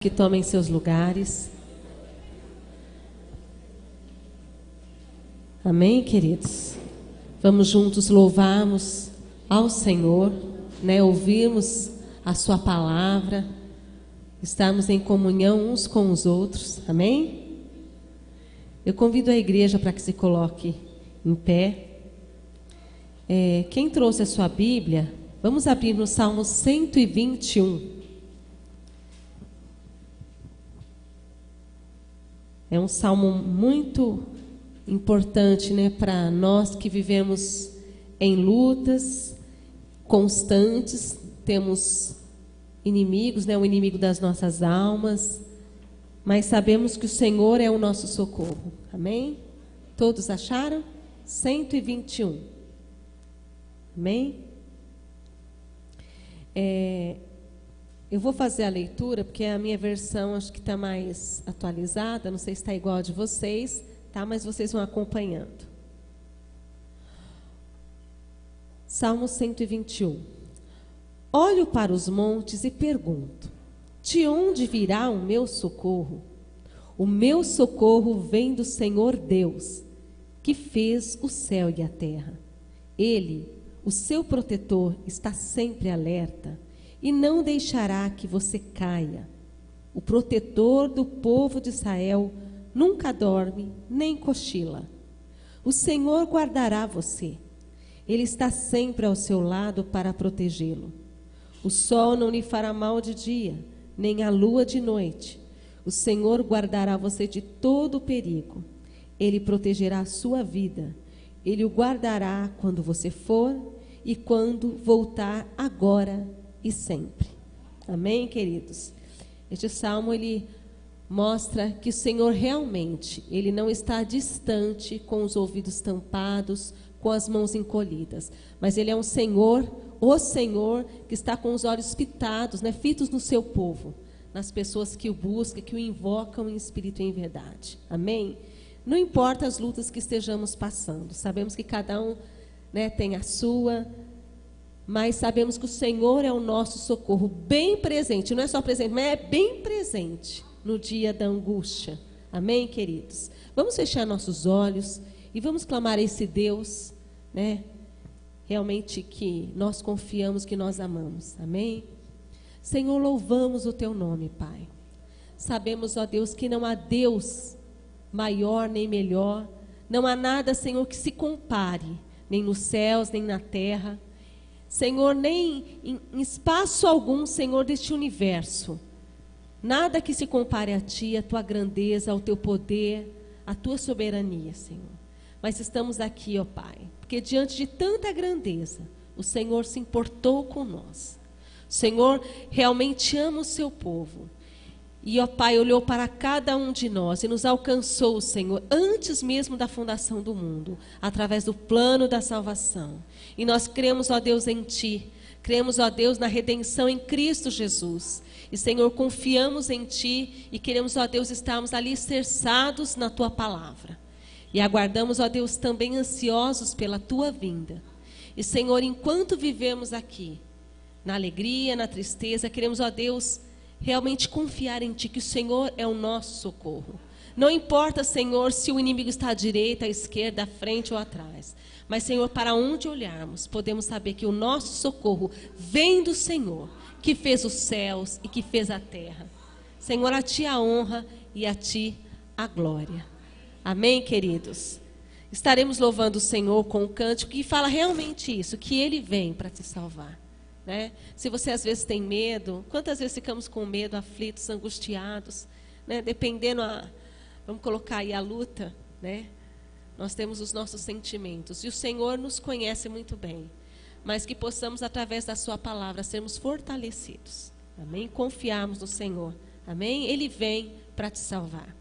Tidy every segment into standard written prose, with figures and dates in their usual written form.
que tomem seus lugares. Amém, queridos? Vamos juntos louvarmos ao Senhor, né? Ouvirmos a sua palavra, estarmos em comunhão uns com os outros. Amém? Eu convido a igreja para que se coloque em pé. Quem trouxe a sua Bíblia, vamos abrir no Salmo 121. É um salmo muito importante, né, para nós que vivemos em lutas constantes, temos inimigos, né, o inimigo das nossas almas, mas sabemos que o Senhor é o nosso socorro. Amém? Todos acharam? 121. Amém? Eu vou fazer a leitura, porque a minha versão acho que está mais atualizada, não sei se está igual a de vocês, tá? Mas vocês vão acompanhando. Salmo 121. Olho para os montes e pergunto: de onde virá o meu socorro? O meu socorro vem do Senhor Deus, que fez o céu e a terra. Ele, o seu protetor, está sempre alerta e não deixará que você caia. O protetor do povo de Israel nunca dorme nem cochila. O Senhor guardará você. Ele está sempre ao seu lado para protegê-lo. O sol não lhe fará mal de dia, nem a lua de noite. O Senhor guardará você de todo o perigo. Ele protegerá a sua vida. Ele o guardará quando você for e quando voltar, agora e sempre. Amém, queridos? Este salmo, ele mostra que o Senhor realmente, ele não está distante, com os ouvidos tampados, com as mãos encolhidas, mas ele é um Senhor, o Senhor, que está com os olhos fitados, né, fitos no seu povo, nas pessoas que o buscam, que o invocam em espírito e em verdade. Amém? Não importa as lutas que estejamos passando, sabemos que cada um, né, tem a sua, mas sabemos que o Senhor é o nosso socorro, bem presente, não é só presente, mas é bem presente no dia da angústia. Amém, queridos? Vamos fechar nossos olhos e vamos clamar a esse Deus, né, realmente que nós confiamos, que nós amamos. Amém? Senhor, louvamos o teu nome, Pai. Sabemos, ó Deus, que não há Deus maior nem melhor, não há nada, Senhor, que se compare, nem nos céus, nem na terra, Senhor, nem em espaço algum, Senhor, deste universo. Nada que se compare a Ti, a Tua grandeza, ao Teu poder, a Tua soberania, Senhor. Mas estamos aqui, ó Pai, porque diante de tanta grandeza, o Senhor se importou com nós. O Senhor realmente ama o seu povo. E, ó Pai, olhou para cada um de nós e nos alcançou, Senhor, antes mesmo da fundação do mundo, através do plano da salvação. E nós cremos, ó Deus, em Ti. Cremos, ó Deus, na redenção em Cristo Jesus. E, Senhor, confiamos em Ti e queremos, ó Deus, estarmos alicerçados na Tua palavra. E aguardamos, ó Deus, também ansiosos pela Tua vinda. E, Senhor, enquanto vivemos aqui, na alegria, na tristeza, queremos, ó Deus, realmente confiar em Ti, que o Senhor é o nosso socorro. Não importa, Senhor, se o inimigo está à direita, à esquerda, à frente ou atrás. Mas, Senhor, para onde olharmos, podemos saber que o nosso socorro vem do Senhor, que fez os céus e que fez a terra. Senhor, a Ti a honra e a Ti a glória. Amém, queridos? Estaremos louvando o Senhor com um cântico que fala realmente isso, que Ele vem para te salvar. Né? Se você às vezes tem medo, quantas vezes ficamos com medo, aflitos, angustiados, né? Dependendo, vamos colocar aí a luta, né? Nós temos os nossos sentimentos e o Senhor nos conhece muito bem, mas que possamos, através da sua palavra, sermos fortalecidos. Amém? Confiarmos no Senhor. Amém? Ele vem para te salvar.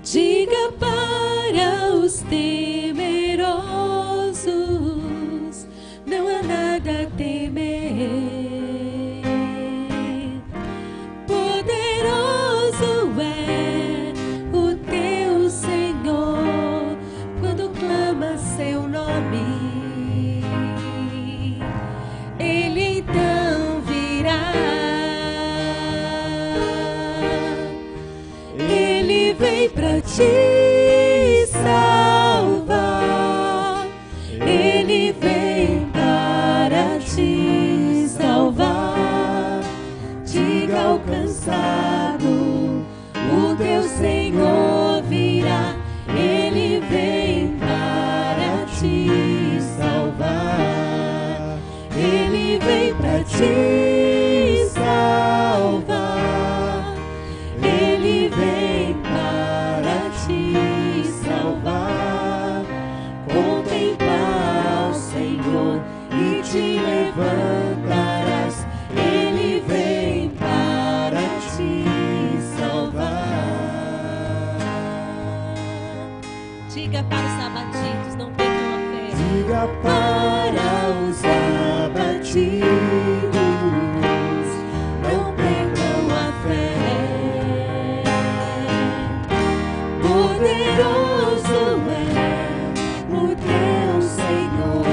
Diga para os temerosos, não há nada a temer. Poderoso é o teu Senhor te salvar. Ele vem para te salvar. Diga ao cansado, o teu Senhor virá. Ele vem para te salvar. Ele vem para te salvar. Ele vem para te salvar. Contemplar o Senhor e te levantarás. Ele vem para te salvar. Diga para os abatidos, não percam a fé. Diga para os abatidos, não percam a fé. Poderoso é o teu Senhor,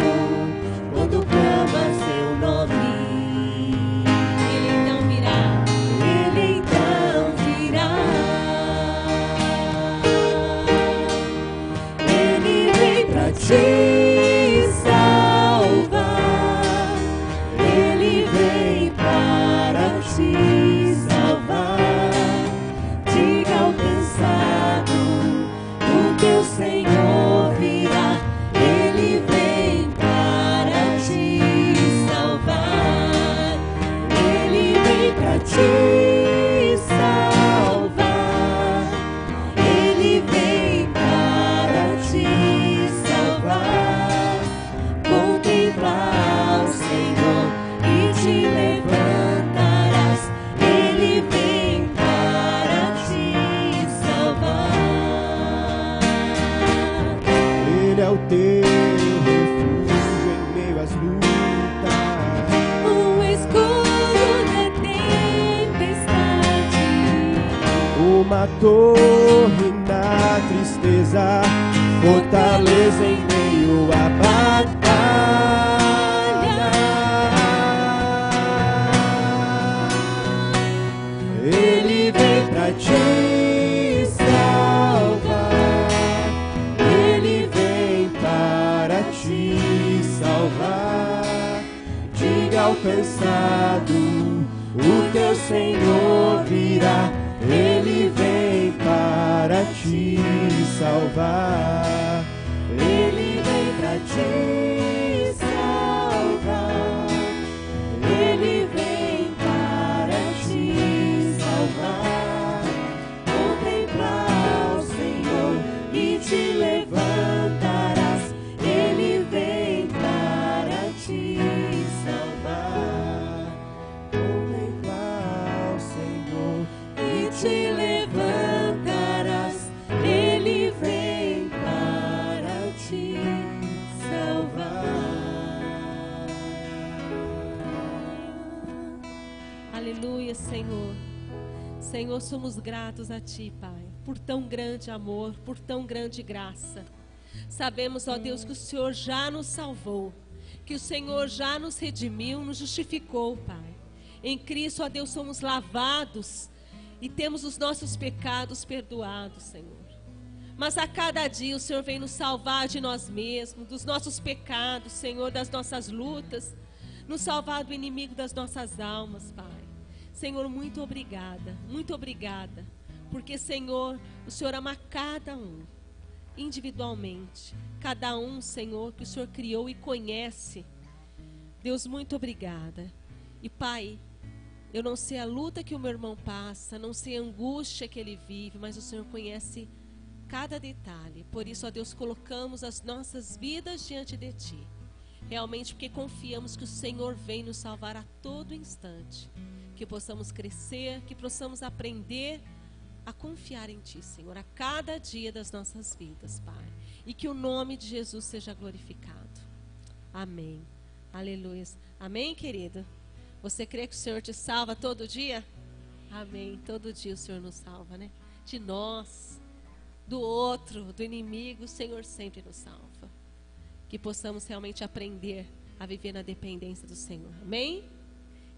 quando clama seu nome. Ele então virá. Ele então virá. Ele vem pra te salvar. Ele vem para te salvar. Diga ao cansado, o teu Senhor virá. Ele vem para te salvar. Ele vem para te salvar. Ele vem para te salvar. Contemplar o Senhor e te levantarás. Ele vem para te salvar. Ele é o teu refúgio em meio às lutas. Um escudo na tempestade. Uma torre na tristeza, fortaleza em meio à batalha. Ele vem pra te salvar. Ele vem para te salvar. Diga ao cansado, o teu Senhor virá. Ele vem para te salvar. Ele vem para te salvar. Ele vem para te salvar. Contemplar o Senhor e te levantarás. Ele vem para te salvar. Contemplar o Senhor E te levantarás. Ele vem para te salvar. Aleluia, Senhor. Senhor, somos gratos a Ti, Pai, por tão grande amor, por tão grande graça. Sabemos, ó Deus, que o Senhor já nos salvou, que o Senhor já nos redimiu, nos justificou, Pai. Em Cristo, ó Deus, somos lavados e temos os nossos pecados perdoados, Senhor. Mas a cada dia o Senhor vem nos salvar de nós mesmos, dos nossos pecados, Senhor, das nossas lutas, nos salvar do inimigo das nossas almas, Pai. Senhor, muito obrigada, porque, Senhor, o Senhor ama cada um, individualmente, cada um, Senhor, que o Senhor criou e conhece. Deus, muito obrigada. E, Pai, eu não sei a luta que o meu irmão passa, não sei a angústia que ele vive, mas o Senhor conhece cada detalhe. Por isso, ó Deus, colocamos as nossas vidas diante de Ti. Realmente porque confiamos que o Senhor vem nos salvar a todo instante. Que possamos crescer, que possamos aprender a confiar em Ti, Senhor, a cada dia das nossas vidas, Pai. E que o nome de Jesus seja glorificado. Amém. Aleluia. Amém, querido? Você crê que o Senhor te salva todo dia? Amém. Todo dia o Senhor nos salva, né? De nós, do outro, do inimigo, o Senhor sempre nos salva. Que possamos realmente aprender a viver na dependência do Senhor. Amém?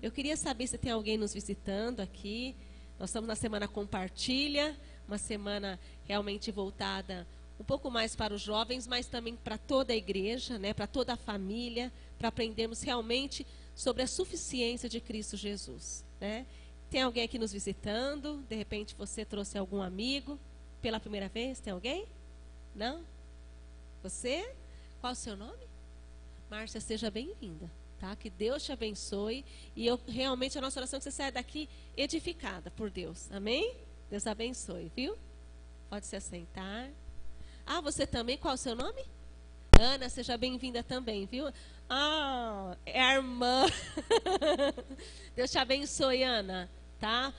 Eu queria saber se tem alguém nos visitando aqui. Nós estamos na semana Compartilha. uma semana realmente voltada um pouco mais para os jovens, mas também para toda a igreja, né, para toda a família, para aprendermos realmente sobre a suficiência de Cristo Jesus, né? Tem alguém aqui nos visitando? De repente você trouxe algum amigo pela primeira vez? Tem alguém? Não? Você? Qual o seu nome? Márcia, seja bem-vinda, tá? Que Deus te abençoe. E realmente a nossa oração é que você saia daqui edificada por Deus. Amém? Deus abençoe, viu? Pode se assentar. Ah, você também? Qual o seu nome? Ana, seja bem-vinda também, viu? Ah, é a irmã. Deus te abençoe, Ana, tá?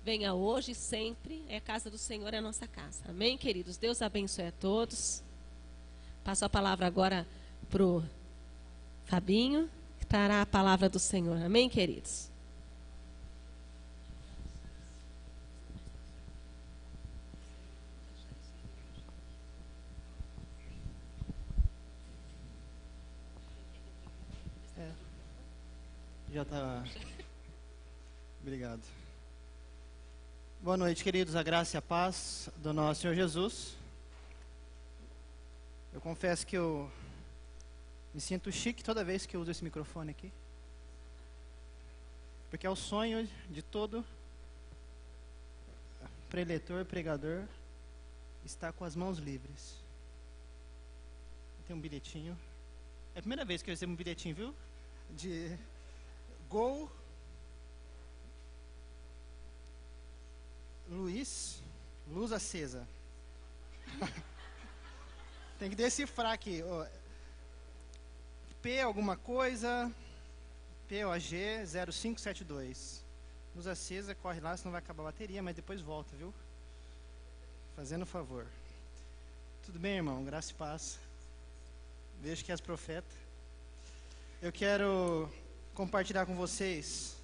Venha hoje e sempre. É a casa do Senhor, é a nossa casa. Amém, queridos? Deus abençoe a todos. Passo a palavra agora pro Fabinho, que trará a palavra do Senhor. Amém, queridos? Já está. Obrigado. Boa noite, queridos. A graça e a paz do nosso Senhor Jesus. Eu confesso que eu me sinto chique toda vez que eu uso esse microfone aqui. Porque é o sonho de todo preletor, pregador, estar com as mãos livres. Tem um bilhetinho. É a primeira vez que eu recebo um bilhetinho, viu? De Gol Luiz, luz acesa. Tem que decifrar aqui. P alguma coisa, POG 0572. Luz acesa, corre lá, senão vai acabar a bateria, mas depois volta, viu? Fazendo favor. Tudo bem, irmão? Graça e paz. Vejo que és profeta. Eu quero compartilhar com vocês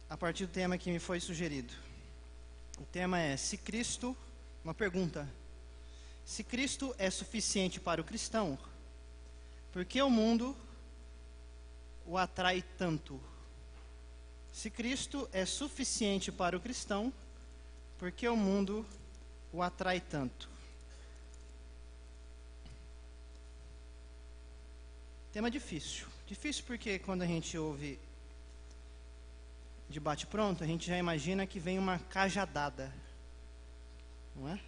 a partir do tema que me foi sugerido. O tema é: se Cristo, uma pergunta, se Cristo é suficiente para o cristão, por que o mundo o atrai tanto? Se Cristo é suficiente para o cristão, por que o mundo o atrai tanto? Tema difícil. Difícil porque quando a gente ouve de bate-pronto, a gente já imagina que vem uma cajadada, não é?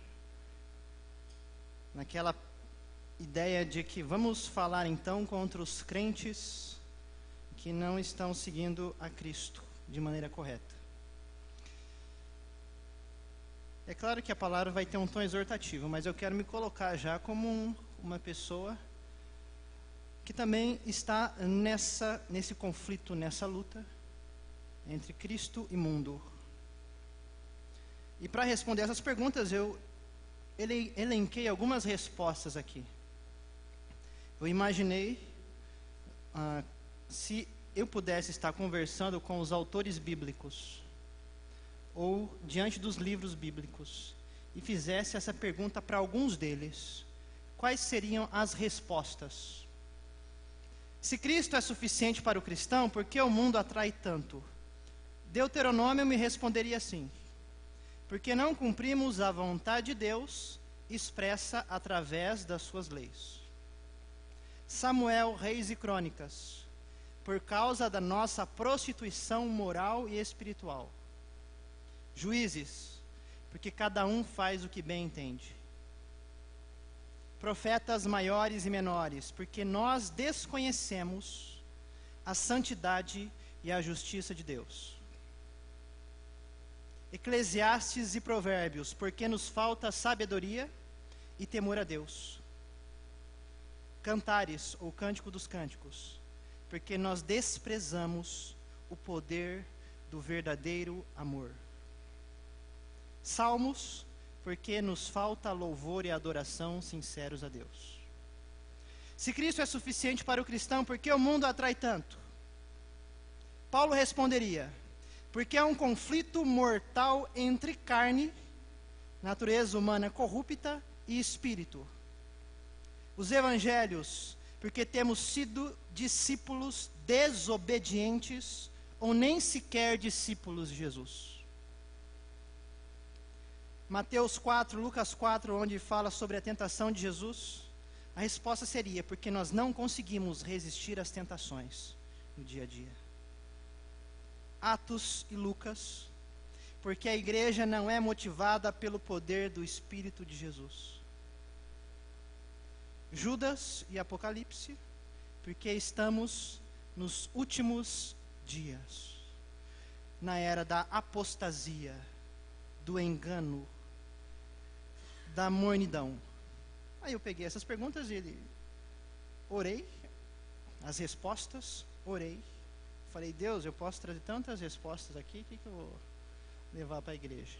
Naquela ideia de que vamos falar então contra os crentes que não estão seguindo a Cristo de maneira correta. É claro que a palavra vai ter um tom exortativo, mas eu quero me colocar já como uma pessoa que também está nesse conflito, nessa luta entre Cristo e mundo. E para responder essas perguntas, eu elenquei algumas respostas aqui. Eu imaginei se eu pudesse estar conversando com os autores bíblicos, ou diante dos livros bíblicos, e fizesse essa pergunta para alguns deles, quais seriam as respostas? Se Cristo é suficiente para o cristão, por que o mundo atrai tanto? Deuteronômio me responderia assim: porque não cumprimos a vontade de Deus expressa através das suas leis. Samuel, Reis e Crônicas: por causa da nossa prostituição moral e espiritual. Juízes: porque cada um faz o que bem entende. Profetas maiores e menores: porque nós desconhecemos a santidade e a justiça de Deus. Eclesiastes e Provérbios: porque nos falta sabedoria e temor a Deus. Cantares, ou Cântico dos Cânticos: porque nós desprezamos o poder do verdadeiro amor. Salmos: porque nos falta louvor e adoração sinceros a Deus. Se Cristo é suficiente para o cristão, por que o mundo atrai tanto? Paulo responderia: porque é um conflito mortal entre carne, natureza humana corrupta, e espírito. Os evangelhos: porque temos sido discípulos desobedientes, ou nem sequer discípulos de Jesus. Mateus 4, Lucas 4, onde fala sobre a tentação de Jesus, a resposta seria porque nós não conseguimos resistir às tentações no dia a dia. Atos e Lucas, porque a igreja não é motivada pelo poder do Espírito de Jesus. Judas e Apocalipse, porque estamos nos últimos dias, na era da apostasia, do engano, da mornidão. Aí eu peguei essas perguntas e orei, as respostas, orei. Falei, Deus, eu posso trazer tantas respostas aqui, o que eu vou levar para a igreja?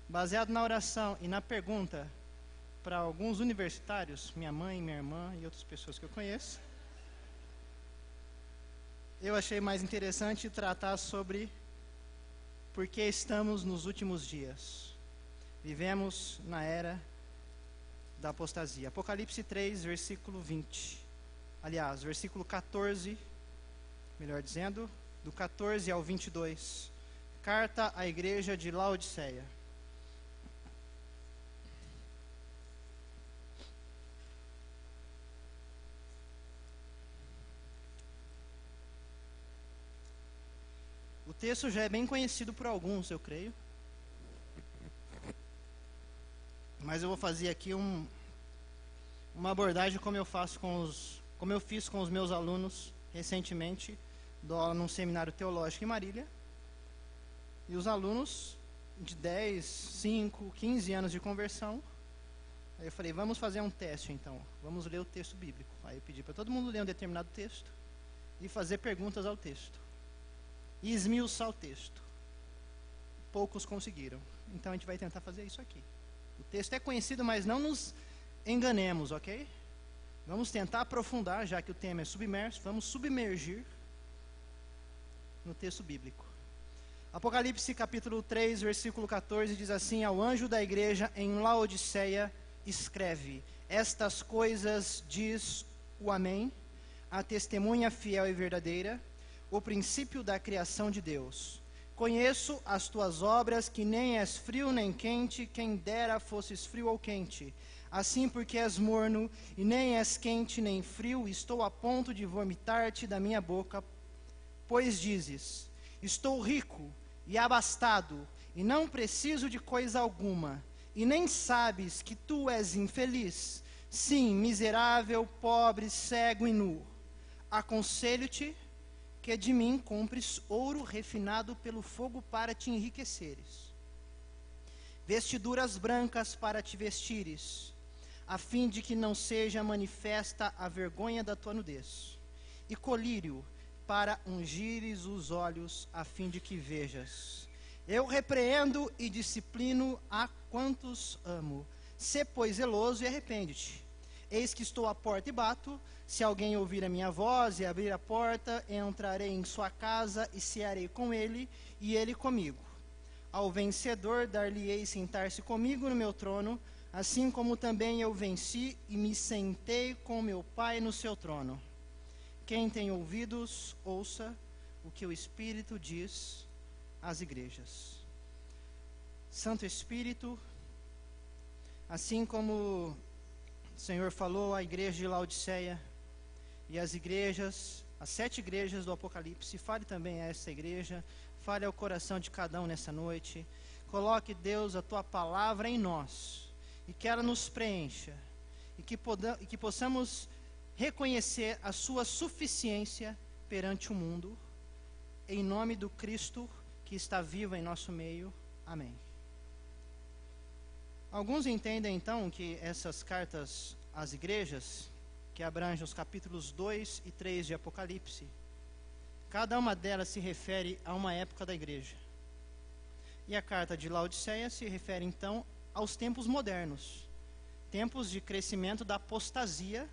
Baseado na oração e na pergunta para alguns universitários, minha mãe, minha irmã e outras pessoas que eu conheço, eu achei mais interessante tratar sobre por que estamos nos últimos dias. Vivemos na era da apostasia. Apocalipse 3, versículo 20. Aliás, versículo 14, melhor dizendo, do 14 ao 22. Carta à igreja de Laodiceia. O texto já é bem conhecido por alguns, eu creio. Mas eu vou fazer aqui uma abordagem como eu fiz com os meus alunos recentemente, dou aula num seminário teológico em Marília. E os alunos de 10, 5, 15 anos de conversão, aí eu falei, vamos fazer um teste então, vamos ler o texto bíblico. Aí eu pedi para todo mundo ler um determinado texto e fazer perguntas ao texto. E esmiuçar o texto. Poucos conseguiram. Então a gente vai tentar fazer isso aqui. O texto é conhecido, mas não nos enganemos, ok? Vamos tentar aprofundar, já que o tema é submerso, vamos submergir no texto bíblico. Apocalipse capítulo 3, versículo 14, diz assim, ao anjo da igreja em Laodiceia, escreve, estas coisas diz o Amém, a testemunha fiel e verdadeira, o princípio da criação de Deus. Conheço as tuas obras, que nem és frio nem quente, quem dera fosses frio ou quente. Assim, porque és morno, e nem és quente nem frio, estou a ponto de vomitar-te da minha boca. Pois dizes, estou rico e abastado, e não preciso de coisa alguma, e nem sabes que tu és infeliz, sim, miserável, pobre, cego e nu. Aconselho-te que de mim compres ouro refinado pelo fogo para te enriqueceres, vestiduras brancas para te vestires, a fim de que não seja manifesta a vergonha da tua nudez, e colírio para ungires os olhos, a fim de que vejas. Eu repreendo e disciplino a quantos amo. Sê, pois, zeloso e arrepende-te. Eis que estou à porta e bato. Se alguém ouvir a minha voz e abrir a porta, entrarei em sua casa e cearei com ele, e ele comigo. Ao vencedor dar-lhe-ei sentar-se comigo no meu trono, assim como também eu venci e me sentei com meu Pai no seu trono. Quem tem ouvidos, ouça o que o Espírito diz às igrejas. Santo Espírito, assim como o Senhor falou à igreja de Laodiceia, e as igrejas, as 7 igrejas do Apocalipse, fale também a essa igreja, fale ao coração de cada um nessa noite, coloque, Deus, a Tua palavra em nós, e que ela nos preencha, e que possamos reconhecer a Sua suficiência perante o mundo, em nome do Cristo que está vivo em nosso meio. Amém. Alguns entendem então que essas cartas às igrejas, que abrangem os capítulos 2 e 3 de Apocalipse, cada uma delas se refere a uma época da igreja. E a carta de Laodiceia se refere então aos tempos modernos, tempos de crescimento da apostasia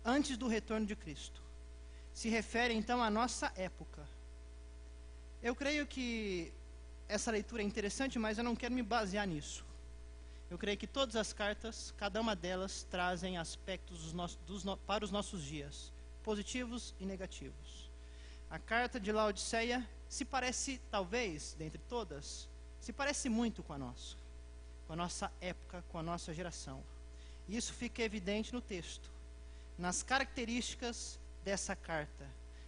antes do retorno de Cristo. Se refere então à nossa época. Eu creio que essa leitura é interessante, mas eu não quero me basear nisso. Eu creio que todas as cartas, cada uma delas, trazem aspectos para os nossos dias, positivos e negativos. A carta de Laodiceia se parece, talvez, dentre todas, se parece muito com a nossa. com a nossa época, com a nossa geração. Isso fica evidente no texto, nas características dessa carta,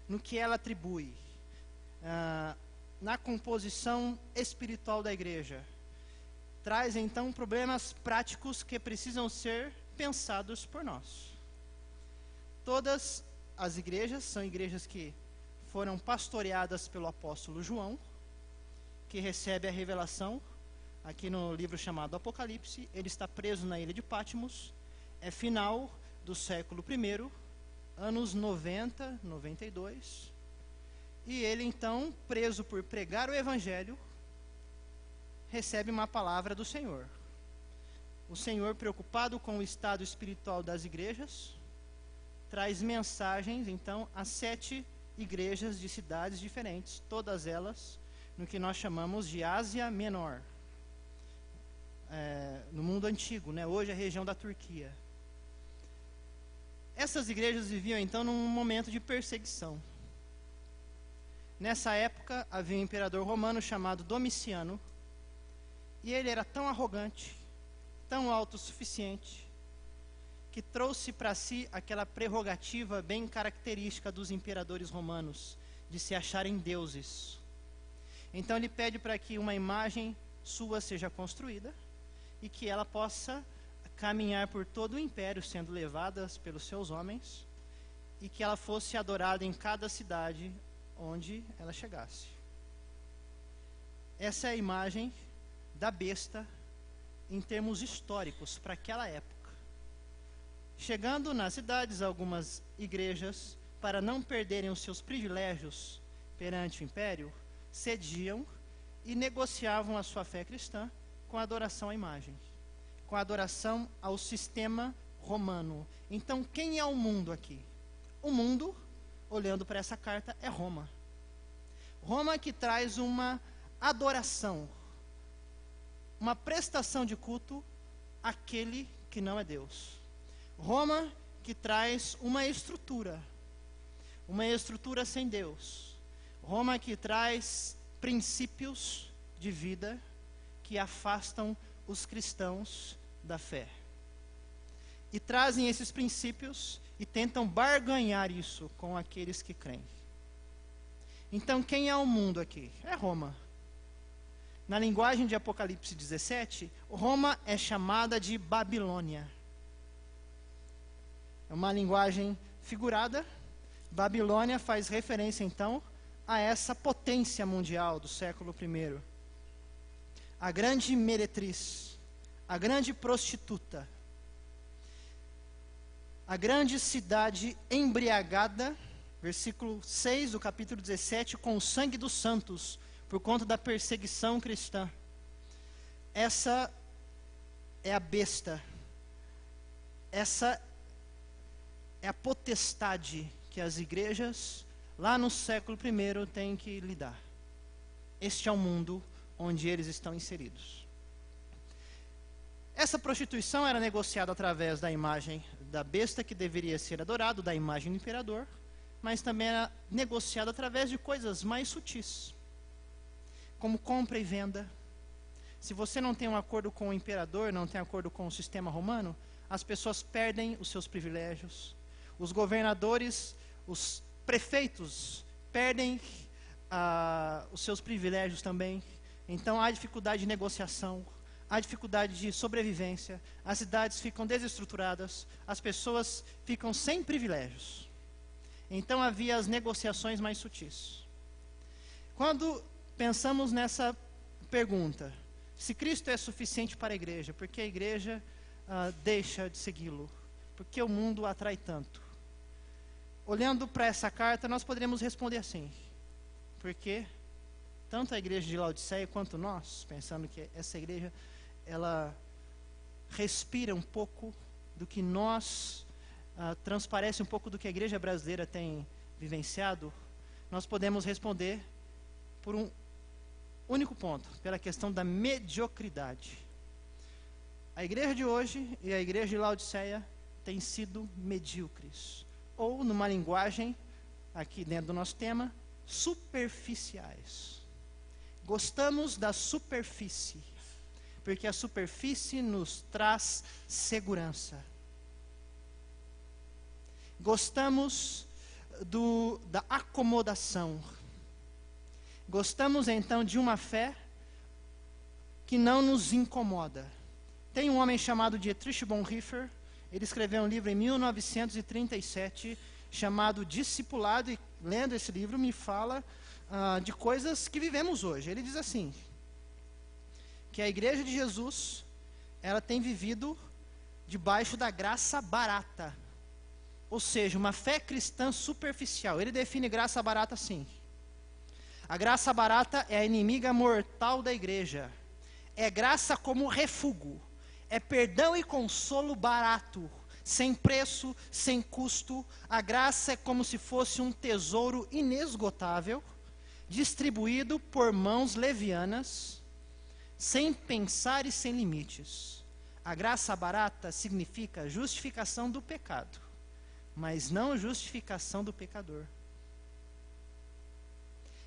no que ela atribui, na composição espiritual da igreja. Traz então problemas práticos que precisam ser pensados por nós. Todas as igrejas são igrejas que foram pastoreadas pelo apóstolo João, que recebe a revelação aqui no livro chamado Apocalipse. Ele está preso na ilha de Patmos, é final do século I, anos 90, 92, e ele então, preso por pregar o evangelho, recebe uma palavra do Senhor. O Senhor, preocupado com o estado espiritual das igrejas, traz mensagens então a 7 igrejas de cidades diferentes, todas elas no que nós chamamos de Ásia Menor, no mundo antigo, né? Hoje é a região da Turquia. Essas igrejas viviam então num momento de perseguição. Nessa época havia um imperador romano chamado Domiciano, e ele era tão arrogante, tão autossuficiente, que trouxe para si aquela prerrogativa bem característica dos imperadores romanos, de se acharem deuses. Então ele pede para que uma imagem sua seja construída, e que ela possa caminhar por todo o império, sendo levada pelos seus homens, e que ela fosse adorada em cada cidade onde ela chegasse. Essa é a imagem da besta em termos históricos para aquela época. Chegando nas cidades, algumas igrejas, para não perderem os seus privilégios perante o império, cediam e negociavam a sua fé cristã com a adoração à imagem, com a adoração ao sistema romano. Então, quem é o mundo aqui? O mundo, olhando para essa carta, é Roma. Roma que traz uma adoração, uma prestação de culto àquele que não é Deus. Roma que traz uma estrutura sem Deus. Roma que traz princípios de vida que afastam os cristãos da fé. E trazem esses princípios e tentam barganhar isso com aqueles que creem. Então, quem é o mundo aqui? É Roma. Na linguagem de Apocalipse 17, Roma é chamada de Babilônia. É uma linguagem figurada. Babilônia faz referência, então, a essa potência mundial do século I. A grande meretriz, a grande prostituta, a grande cidade embriagada, versículo 6 do capítulo 17, com o sangue dos santos, por conta da perseguição cristã. Essa é a besta, essa é a potestade que as igrejas, lá no século I, têm que lidar. Este é o mundo onde eles estão inseridos. Essa prostituição era negociada através da imagem da besta que deveria ser adorado, da imagem do imperador, mas também era negociada através de coisas mais sutis, como compra e venda. Se você não tem um acordo com o imperador, não tem acordo com o sistema romano, as pessoas perdem os seus privilégios. Os governadores, os prefeitos perdem os seus privilégios também. Então há dificuldade de negociação, há dificuldade de sobrevivência, as cidades ficam desestruturadas, as pessoas ficam sem privilégios. Então havia as negociações mais sutis. Quando pensamos nessa pergunta, se Cristo é suficiente para a igreja, por que a igreja deixa de segui-lo? Por que o mundo atrai tanto? Olhando para essa carta, nós poderíamos responder assim: porque tanto a igreja de Laodiceia quanto nós, pensando que essa igreja, ela respira um pouco do que nós, transparece um pouco do que a igreja brasileira tem vivenciado, nós podemos responder por um único ponto, pela questão da mediocridade. A igreja de hoje e a igreja de Laodiceia têm sido medíocres, ou numa linguagem, aqui dentro do nosso tema, superficiais. Gostamos da superfície. porque a superfície nos traz segurança. Gostamos da acomodação. Gostamos então de uma fé que não nos incomoda. Tem um homem chamado Dietrich Bonhoeffer, ele escreveu um livro em 1937 chamado Discipulado, e lendo esse livro me fala de coisas que vivemos hoje. Ele diz assim, que a Igreja de Jesus, ela tem vivido debaixo da graça barata, ou seja, uma fé cristã superficial. Ele define graça barata assim: a graça barata é a inimiga mortal da igreja, é graça como refúgio, é perdão e consolo barato, sem preço, sem custo. A graça é como se fosse um tesouro inesgotável, distribuído por mãos levianas, sem pensar e sem limites. A graça barata significa justificação do pecado, mas não justificação do pecador.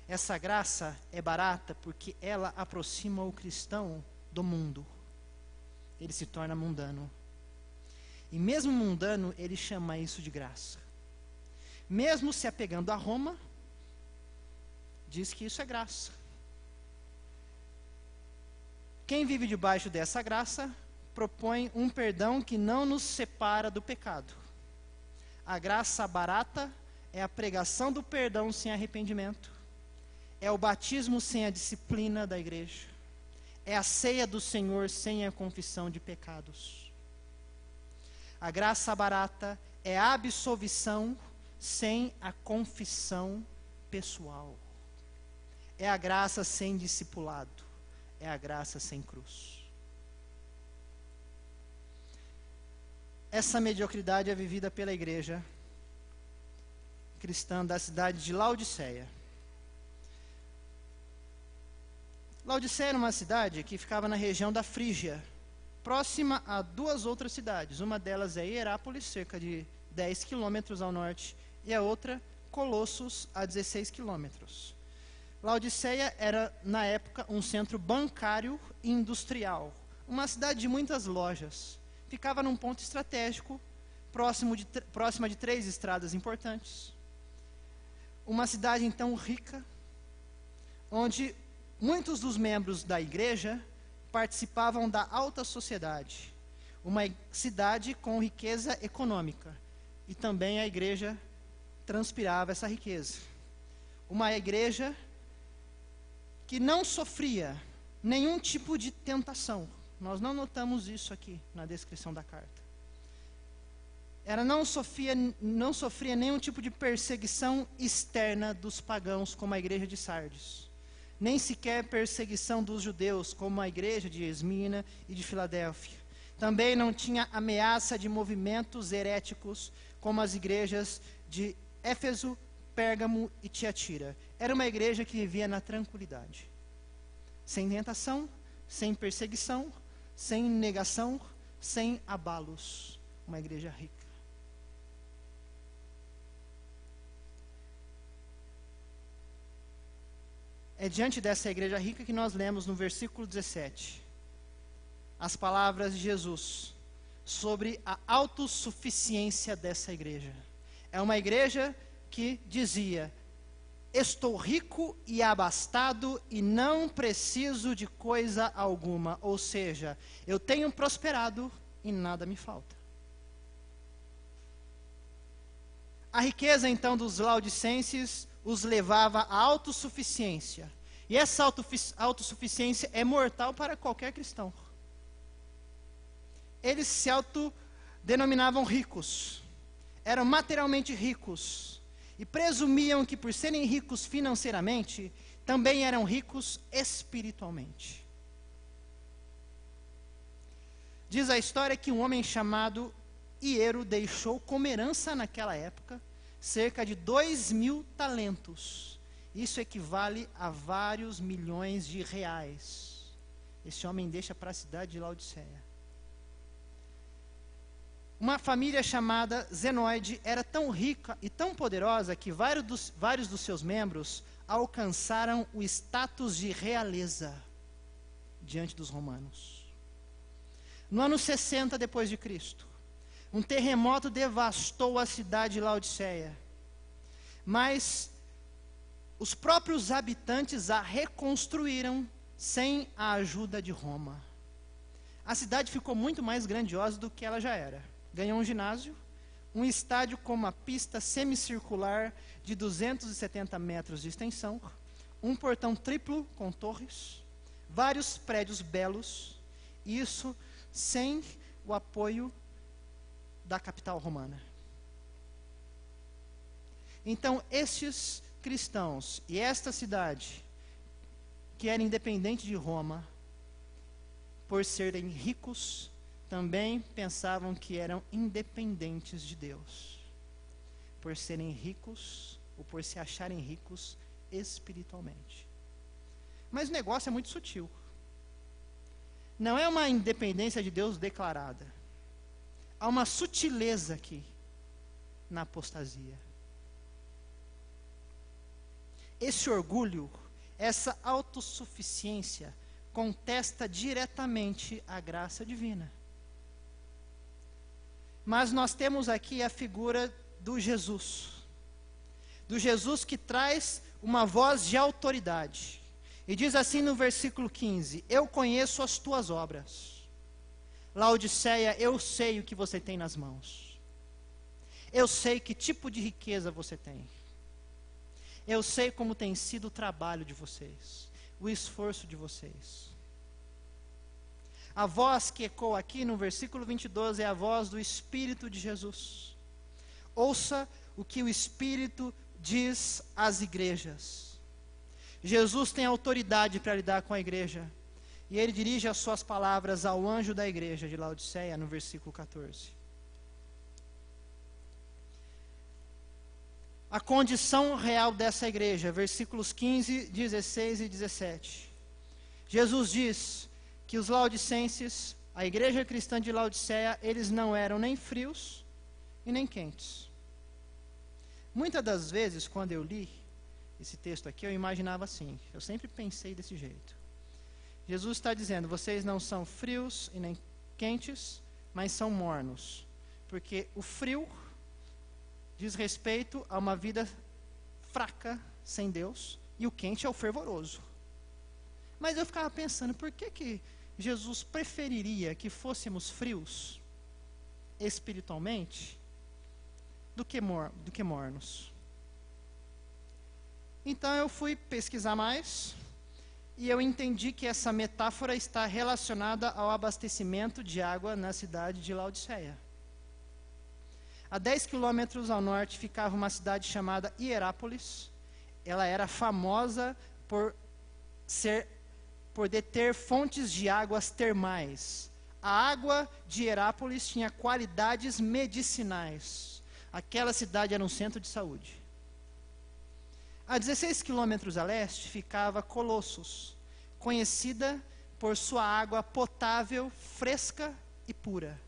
Essa graça é barata porque ela aproxima o cristão do mundo. Ele se torna mundano. E mesmo mundano, ele chama isso de graça. Mesmo se apegando a Roma, diz que isso é graça. Quem vive debaixo dessa graça propõe um perdão que não nos separa do pecado. A graça barata é a pregação do perdão sem arrependimento. É o batismo sem a disciplina da igreja. É a ceia do Senhor sem a confissão de pecados. A graça barata é a absolvição sem a confissão pessoal. É a graça sem discipulado. É a graça sem cruz. Essa mediocridade é vivida pela igreja cristã da cidade de Laodiceia. Laodiceia era uma cidade que ficava na região da Frígia, próxima a duas outras cidades. Uma delas é Hierápolis, cerca de 10 quilômetros ao norte, e a outra, Colossos, a 16 quilômetros. Laodiceia era, na época, um centro bancário e industrial, uma cidade de muitas lojas. Ficava num ponto estratégico, próxima de 3 estradas importantes. Uma cidade, então, rica, onde muitos dos membros da igreja participavam da alta sociedade. Uma cidade com riqueza econômica. E também a igreja transpirava essa riqueza. Uma igreja que não sofria nenhum tipo de tentação. Nós não notamos isso aqui na descrição da carta. Ela não sofria nenhum tipo de perseguição externa dos pagãos, como a igreja de Sardes. Nem sequer perseguição dos judeus, como a igreja de Esmina e de Filadélfia. Também não tinha ameaça de movimentos heréticos, como as igrejas de Éfeso, Pérgamo e Tiatira. Era uma igreja que vivia na tranquilidade. Sem tentação, sem perseguição, sem negação, sem abalos. Uma igreja rica. É diante dessa igreja rica que nós lemos no versículo 17 as palavras de Jesus sobre a autossuficiência dessa igreja. É uma igreja que dizia: estou rico e abastado e não preciso de coisa alguma. Ou seja, eu tenho prosperado e nada me falta. A riqueza então dos laodicenses os levava à autossuficiência. E essa autossuficiência é mortal para qualquer cristão. Eles se autodenominavam ricos. Eram materialmente ricos. E presumiam que por serem ricos financeiramente, também eram ricos espiritualmente. Diz a história que um homem chamado Hiero deixou como herança naquela época cerca de 2.000 talentos. Isso equivale a vários milhões de reais. Esse homem deixa para a cidade de Laodiceia. Uma família chamada Zenoide era tão rica e tão poderosa que vários dos seus membros alcançaram o status de realeza diante dos romanos. No ano 60 depois de Cristo, um terremoto devastou a cidade de Laodiceia. Mas os próprios habitantes a reconstruíram sem a ajuda de Roma. A cidade ficou muito mais grandiosa do que ela já era. Ganhou um ginásio, um estádio com uma pista semicircular de 270 metros de extensão, um portão triplo com torres, vários prédios belos, isso sem o apoio da capital romana. Então, estes cristãos e esta cidade, que era independente de Roma, por serem ricos, também pensavam que eram independentes de Deus, por serem ricos, ou por se acharem ricos espiritualmente. Mas o negócio é muito sutil. Não é uma independência de Deus declarada. Há uma sutileza aqui, na apostasia. Esse orgulho, essa autossuficiência, contesta diretamente a graça divina. Mas nós temos aqui a figura do Jesus que traz uma voz de autoridade. E diz assim no versículo 15: eu conheço as tuas obras. Laodiceia, eu sei o que você tem nas mãos. Eu sei que tipo de riqueza você tem. Eu sei como tem sido o trabalho de vocês, o esforço de vocês. A voz que ecoa aqui no versículo 22 é a voz do Espírito de Jesus. Ouça o que o Espírito diz às igrejas. Jesus tem autoridade para lidar com a igreja. E ele dirige as suas palavras ao anjo da igreja de Laodiceia, no versículo 14. A condição real dessa igreja, versículos 15, 16 e 17. Jesus diz que os laodicenses, a igreja cristã de Laodiceia, eles não eram nem frios e nem quentes. Muitas das vezes, quando eu li esse texto aqui, eu imaginava assim, eu sempre pensei desse jeito. Jesus está dizendo, vocês não são frios e nem quentes, mas são mornos. Porque o frio diz respeito a uma vida fraca, sem Deus, e o quente é o fervoroso. Mas eu ficava pensando, por que Jesus preferiria que fôssemos frios, espiritualmente, do que mornos? Então eu fui pesquisar mais, e eu entendi que essa metáfora está relacionada ao abastecimento de água na cidade de Laodiceia. A 10 quilômetros ao norte ficava uma cidade chamada Hierápolis. Ela era famosa por deter fontes de águas termais. A água de Hierápolis tinha qualidades medicinais. Aquela cidade era um centro de saúde. A 16 quilômetros a leste ficava Colossos, conhecida por sua água potável, fresca e pura.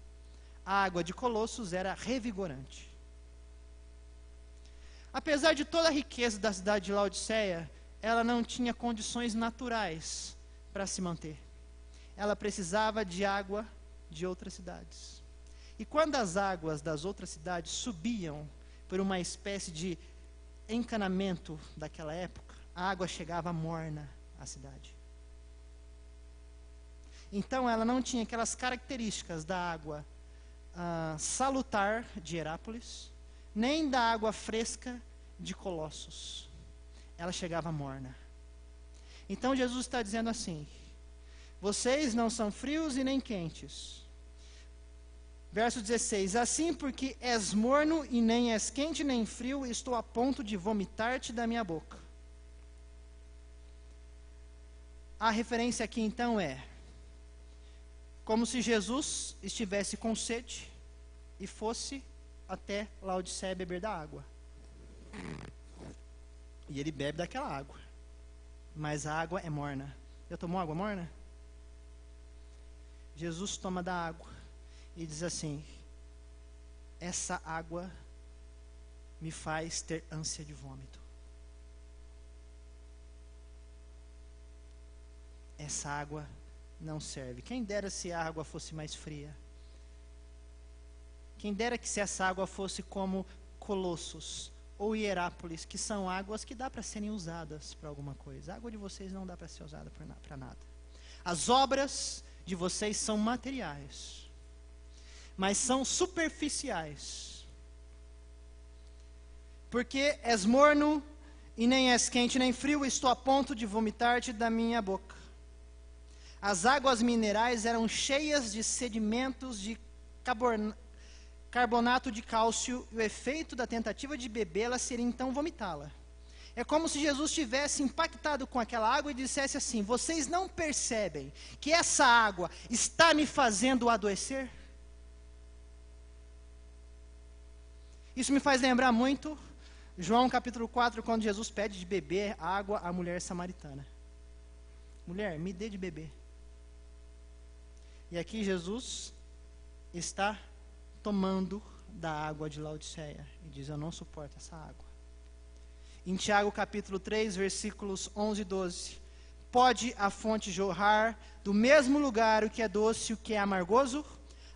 A água de Colossos era revigorante. Apesar de toda a riqueza da cidade de Laodiceia, ela não tinha condições naturais para se manter. Ela precisava de água de outras cidades. E quando as águas das outras cidades subiam por uma espécie de encanamento daquela época, a água chegava morna à cidade. Então ela não tinha aquelas características da água salutar de Hierápolis, nem da água fresca de Colossos. Ela chegava morna. Então Jesus está dizendo assim: vocês não são frios e nem quentes. Verso 16: assim, porque és morno e nem és quente nem frio, estou a ponto de vomitar-te da minha boca. A referência aqui então é como se Jesus estivesse com sede e fosse até Laodiceia beber da água. E ele bebe daquela água, mas a água é morna. Já tomou água morna? Jesus toma da água e diz assim: essa água me faz ter ânsia de vômito. Essa água não serve. Quem dera se a água fosse mais fria. Quem dera que se essa água fosse como Colossos ou Hierápolis, que são águas que dá para serem usadas para alguma coisa. A água de vocês não dá para ser usada para nada. As obras de vocês são materiais, mas são superficiais. Porque és morno e nem és quente nem frio, estou a ponto de vomitar-te da minha boca. As águas minerais eram cheias de sedimentos de carbonato de cálcio, e o efeito da tentativa de bebê-la seria então vomitá-la. É como se Jesus tivesse impactado com aquela água e dissesse assim: vocês não percebem que essa água está me fazendo adoecer? Isso me faz lembrar muito João capítulo 4, quando Jesus pede de beber água à mulher samaritana. Mulher, me dê de beber. E aqui Jesus está tomando da água de Laodiceia e diz: eu não suporto essa água. Em Tiago capítulo 3, versículos 11 e 12: pode a fonte jorrar do mesmo lugar o que é doce e o que é amargoso?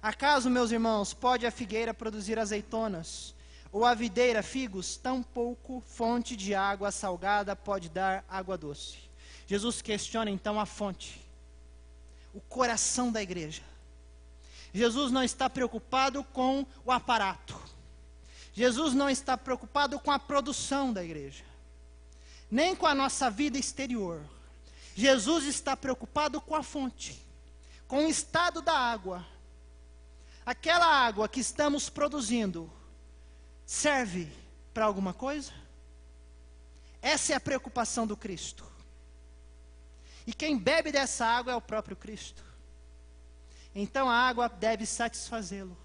Acaso, meus irmãos, pode a figueira produzir azeitonas, ou a videira figos? Tampouco fonte de água salgada pode dar água doce. Jesus questiona então a fonte, o coração da igreja. Jesus não está preocupado com o aparato. Jesus não está preocupado com a produção da igreja, nem com a nossa vida exterior. Jesus está preocupado com a fonte, com o estado da água. Aquela água que estamos produzindo serve para alguma coisa? Essa é a preocupação do Cristo. E quem bebe dessa água é o próprio Cristo. Então a água deve satisfazê-lo,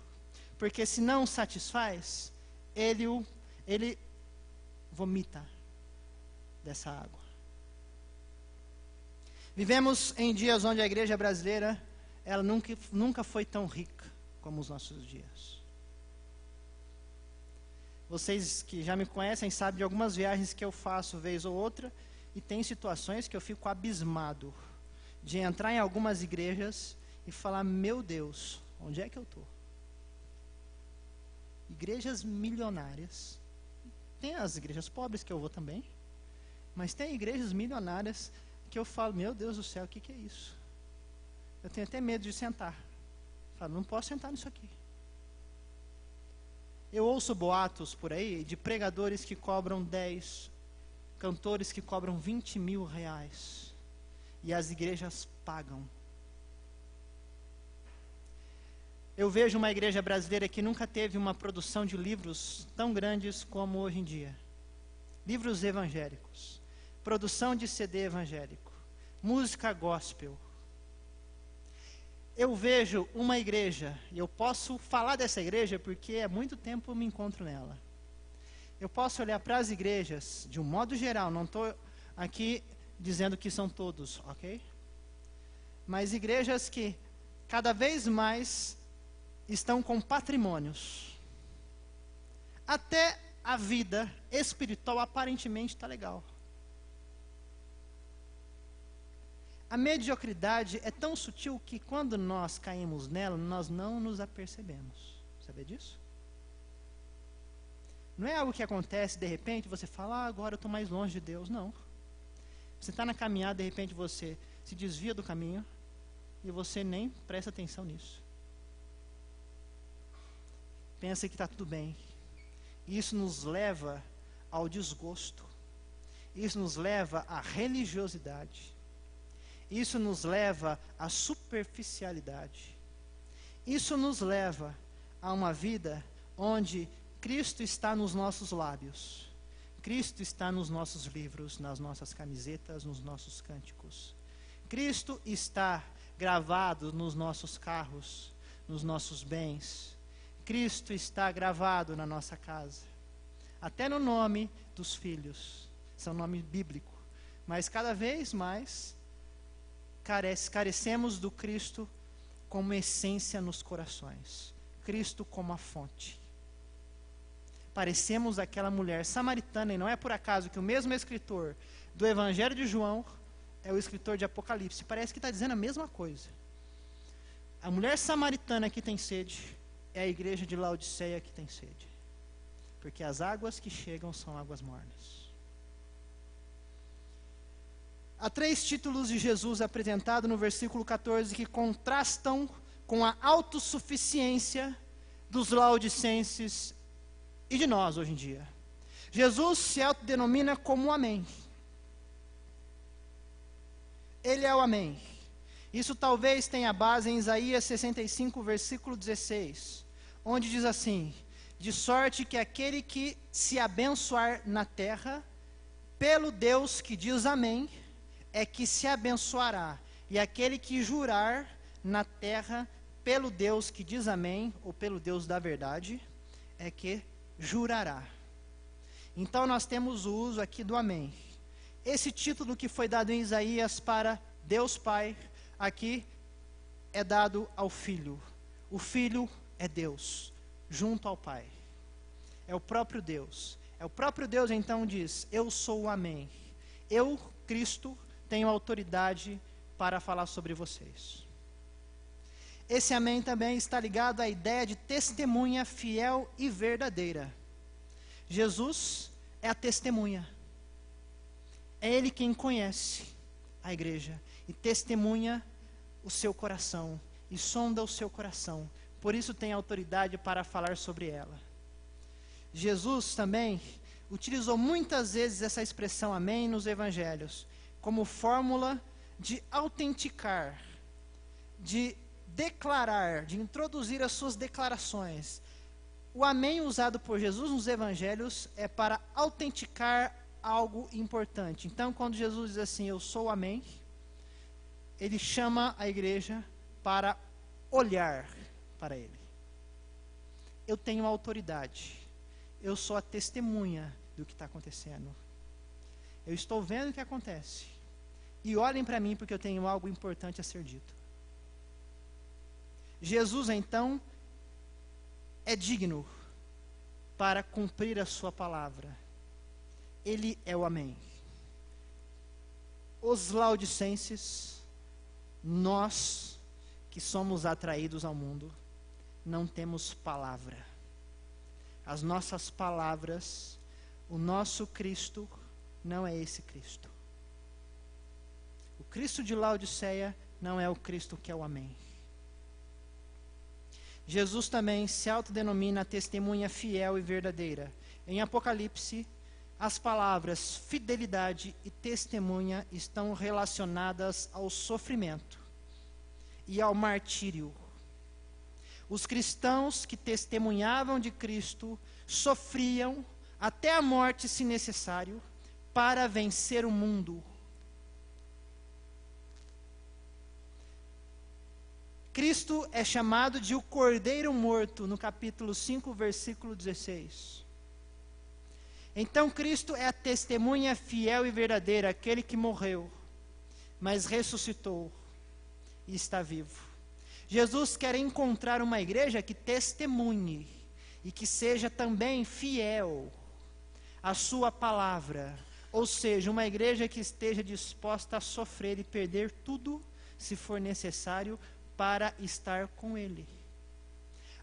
porque se não satisfaz, ele vomita dessa água. Vivemos em dias onde a igreja brasileira, ela nunca foi tão rica como os nossos dias. Vocês que já me conhecem sabem de algumas viagens que eu faço vez ou outra, e tem situações que eu fico abismado de entrar em algumas igrejas e falar: meu Deus, onde é que eu estou? Igrejas milionárias. Tem as igrejas pobres que eu vou também, mas tem igrejas milionárias que eu falo: meu Deus do céu, o que é isso? Eu tenho até medo de sentar. Eu falo: não posso sentar nisso aqui. Eu ouço boatos por aí de pregadores que cobram 10, cantores que cobram 20 mil reais, e as igrejas pagam. Eu vejo uma igreja brasileira que nunca teve uma produção de livros tão grandes como hoje em dia. Livros evangélicos, produção de CD evangélico, música gospel. Eu vejo uma igreja, e eu posso falar dessa igreja porque há muito tempo eu me encontro nela. Eu posso olhar para as igrejas, de um modo geral, não estou aqui dizendo que são todos, ok? Mas igrejas que cada vez mais estão com patrimônios. Até a vida espiritual aparentemente está legal. A mediocridade é tão sutil que quando nós caímos nela, nós não nos apercebemos. Sabia disso? Não é algo que acontece de repente, você fala: agora eu estou mais longe de Deus. Não. Você está na caminhada, de repente você se desvia do caminho e você nem presta atenção nisso. Pensa que está tudo bem. Isso nos leva ao desgosto. Isso nos leva à religiosidade. Isso nos leva à superficialidade. Isso nos leva a uma vida onde Cristo está nos nossos lábios. Cristo está nos nossos livros, nas nossas camisetas, nos nossos cânticos. Cristo está gravado nos nossos carros, nos nossos bens. Cristo está gravado na nossa casa. Até no nome dos filhos. Esse é um nome bíblico. Mas cada vez mais carecemos do Cristo como essência nos corações. Cristo como a fonte. Parecemos aquela mulher samaritana, e não é por acaso que o mesmo escritor do Evangelho de João é o escritor de Apocalipse. Parece que está dizendo a mesma coisa. A mulher samaritana que tem sede é a igreja de Laodiceia que tem sede. Porque as águas que chegam são águas mornas. Há 3 títulos de Jesus apresentados no versículo 14 que contrastam com a autossuficiência dos laodicenses e de nós hoje em dia. Jesus se autodenomina como o Amém. Ele é o Amém. Isso talvez tenha base em Isaías 65, versículo 16, onde diz assim: de sorte que aquele que se abençoar na terra, pelo Deus que diz Amém, é que se abençoará. E aquele que jurar na terra, pelo Deus que diz Amém, ou pelo Deus da verdade, é que jurará. Então nós temos o uso aqui do Amém. Esse título que foi dado em Isaías para Deus Pai, aqui é dado ao Filho. O Filho é Deus, junto ao Pai. É o próprio Deus. É o próprio Deus, então, diz: eu sou o Amém. Eu, Cristo, tenho autoridade para falar sobre vocês. Esse Amém também está ligado à ideia de testemunha fiel e verdadeira. Jesus é a testemunha. É Ele quem conhece a igreja e testemunha o seu coração e sonda o seu coração. Por isso tem autoridade para falar sobre ela. Jesus também utilizou muitas vezes essa expressão Amém nos evangelhos como fórmula de autenticar, de declarar, de introduzir as suas declarações. O Amém usado por Jesus nos evangelhos é para autenticar algo importante. Então, quando Jesus diz assim, eu sou o Amém, Ele chama a igreja para olhar para Ele. Eu tenho autoridade. Eu sou a testemunha do que está acontecendo. Eu estou vendo o que acontece. E olhem para mim porque eu tenho algo importante a ser dito. Jesus, então, é digno para cumprir a sua palavra. Ele é o Amém. Os laodicenses, nós que somos atraídos ao mundo, não temos palavra. As nossas palavras, o nosso Cristo, não é esse Cristo. O Cristo de Laodiceia não é o Cristo que é o Amém. Jesus também se autodenomina testemunha fiel e verdadeira. Em Apocalipse, as palavras fidelidade e testemunha estão relacionadas ao sofrimento e ao martírio. Os cristãos que testemunhavam de Cristo sofriam até a morte, se necessário, para vencer o mundo. Cristo é chamado de o Cordeiro Morto, no capítulo 5, versículo 16. Então Cristo é a testemunha fiel e verdadeira, aquele que morreu, mas ressuscitou e está vivo. Jesus quer encontrar uma igreja que testemunhe e que seja também fiel à sua palavra, ou seja, uma igreja que esteja disposta a sofrer e perder tudo, se for necessário, para estar com Ele.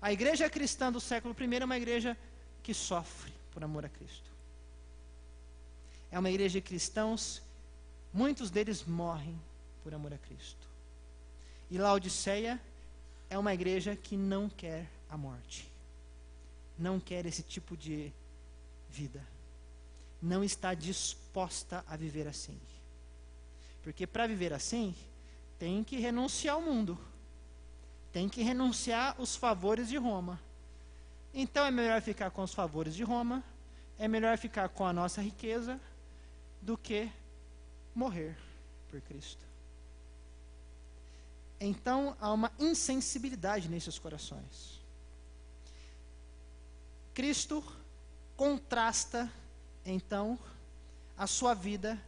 A igreja cristã do século I é uma igreja que sofre por amor a Cristo. É uma igreja de cristãos, muitos deles morrem por amor a Cristo. E Laodiceia é uma igreja que não quer a morte. Não quer esse tipo de vida. Não está disposta a viver assim. Porque para viver assim, tem que renunciar ao mundo. Tem que renunciar os favores de Roma. Então é melhor ficar com os favores de Roma, é melhor ficar com a nossa riqueza, do que morrer por Cristo. Então há uma insensibilidade nesses corações. Cristo contrasta, então, a sua vida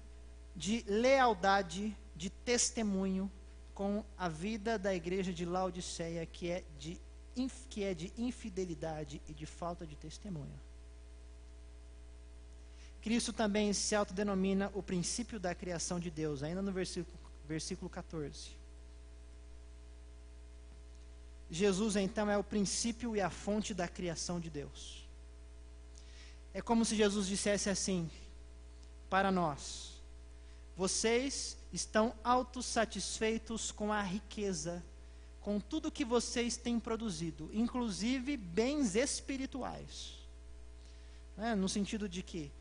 de lealdade, de testemunho, com a vida da igreja de Laodiceia, que é de infidelidade e de falta de testemunho. Cristo também se autodenomina o princípio da criação de Deus, ainda no versículo 14. Jesus, então, é o princípio e a fonte da criação de Deus. É como se Jesus dissesse assim para nós: vocês estão autossatisfeitos com a riqueza, com tudo que vocês têm produzido, inclusive bens espirituais. No sentido de que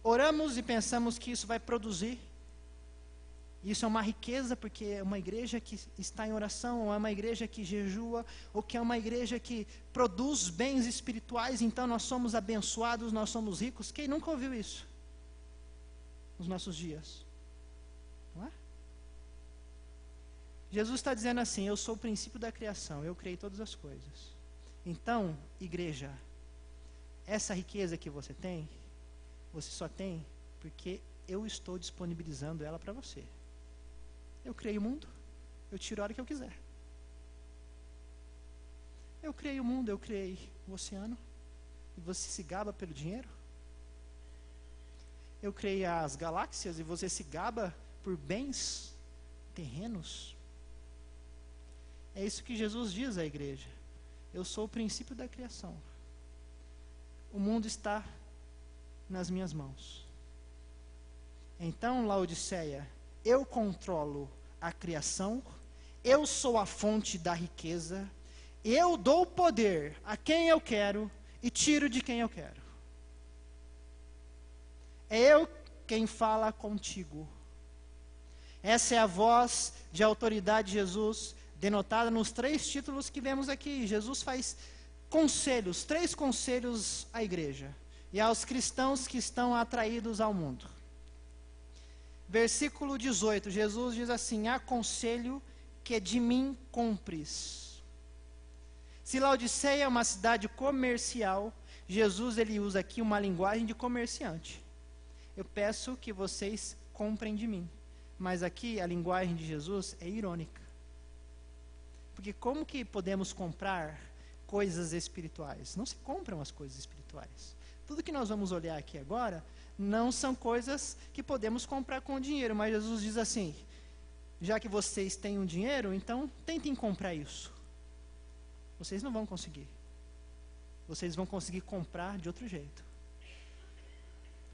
oramos e pensamos que isso vai produzir. Isso é uma riqueza, porque é uma igreja que está em oração, ou é uma igreja que jejua, ou que é uma igreja que produz bens espirituais, então nós somos abençoados, nós somos ricos. Quem nunca ouviu isso nos nossos dias? Não é? Jesus está dizendo assim: eu sou o princípio da criação, eu criei todas as coisas. Então, igreja, essa riqueza que você tem, você só tem porque eu estou disponibilizando ela para você. Eu criei o mundo, eu tiro a hora que eu quiser. Eu criei o mundo, eu criei o oceano, e você se gaba pelo dinheiro? Eu criei as galáxias e você se gaba por bens terrenos? É isso que Jesus diz à igreja: eu sou o princípio da criação. O mundo está nas minhas mãos. Então, Laodiceia, eu controlo a criação, eu sou a fonte da riqueza, eu dou poder a quem eu quero e tiro de quem eu quero. É eu quem fala contigo. Essa é a voz de autoridade de Jesus, denotada nos 3 títulos que vemos aqui. Jesus faz conselhos, 3 conselhos à igreja e aos cristãos que estão atraídos ao mundo. Versículo 18, Jesus diz assim: aconselho que de mim compres. Se Laodiceia é uma cidade comercial, Jesus ele usa aqui uma linguagem de comerciante. Eu peço que vocês comprem de mim. Mas aqui a linguagem de Jesus é irônica. Porque como que podemos comprar coisas espirituais? Não se compram as coisas espirituais. Tudo que nós vamos olhar aqui agora não são coisas que podemos comprar com dinheiro, mas Jesus diz assim: já que vocês têm um dinheiro, então tentem comprar isso. Vocês não vão conseguir. Vocês vão conseguir comprar de outro jeito,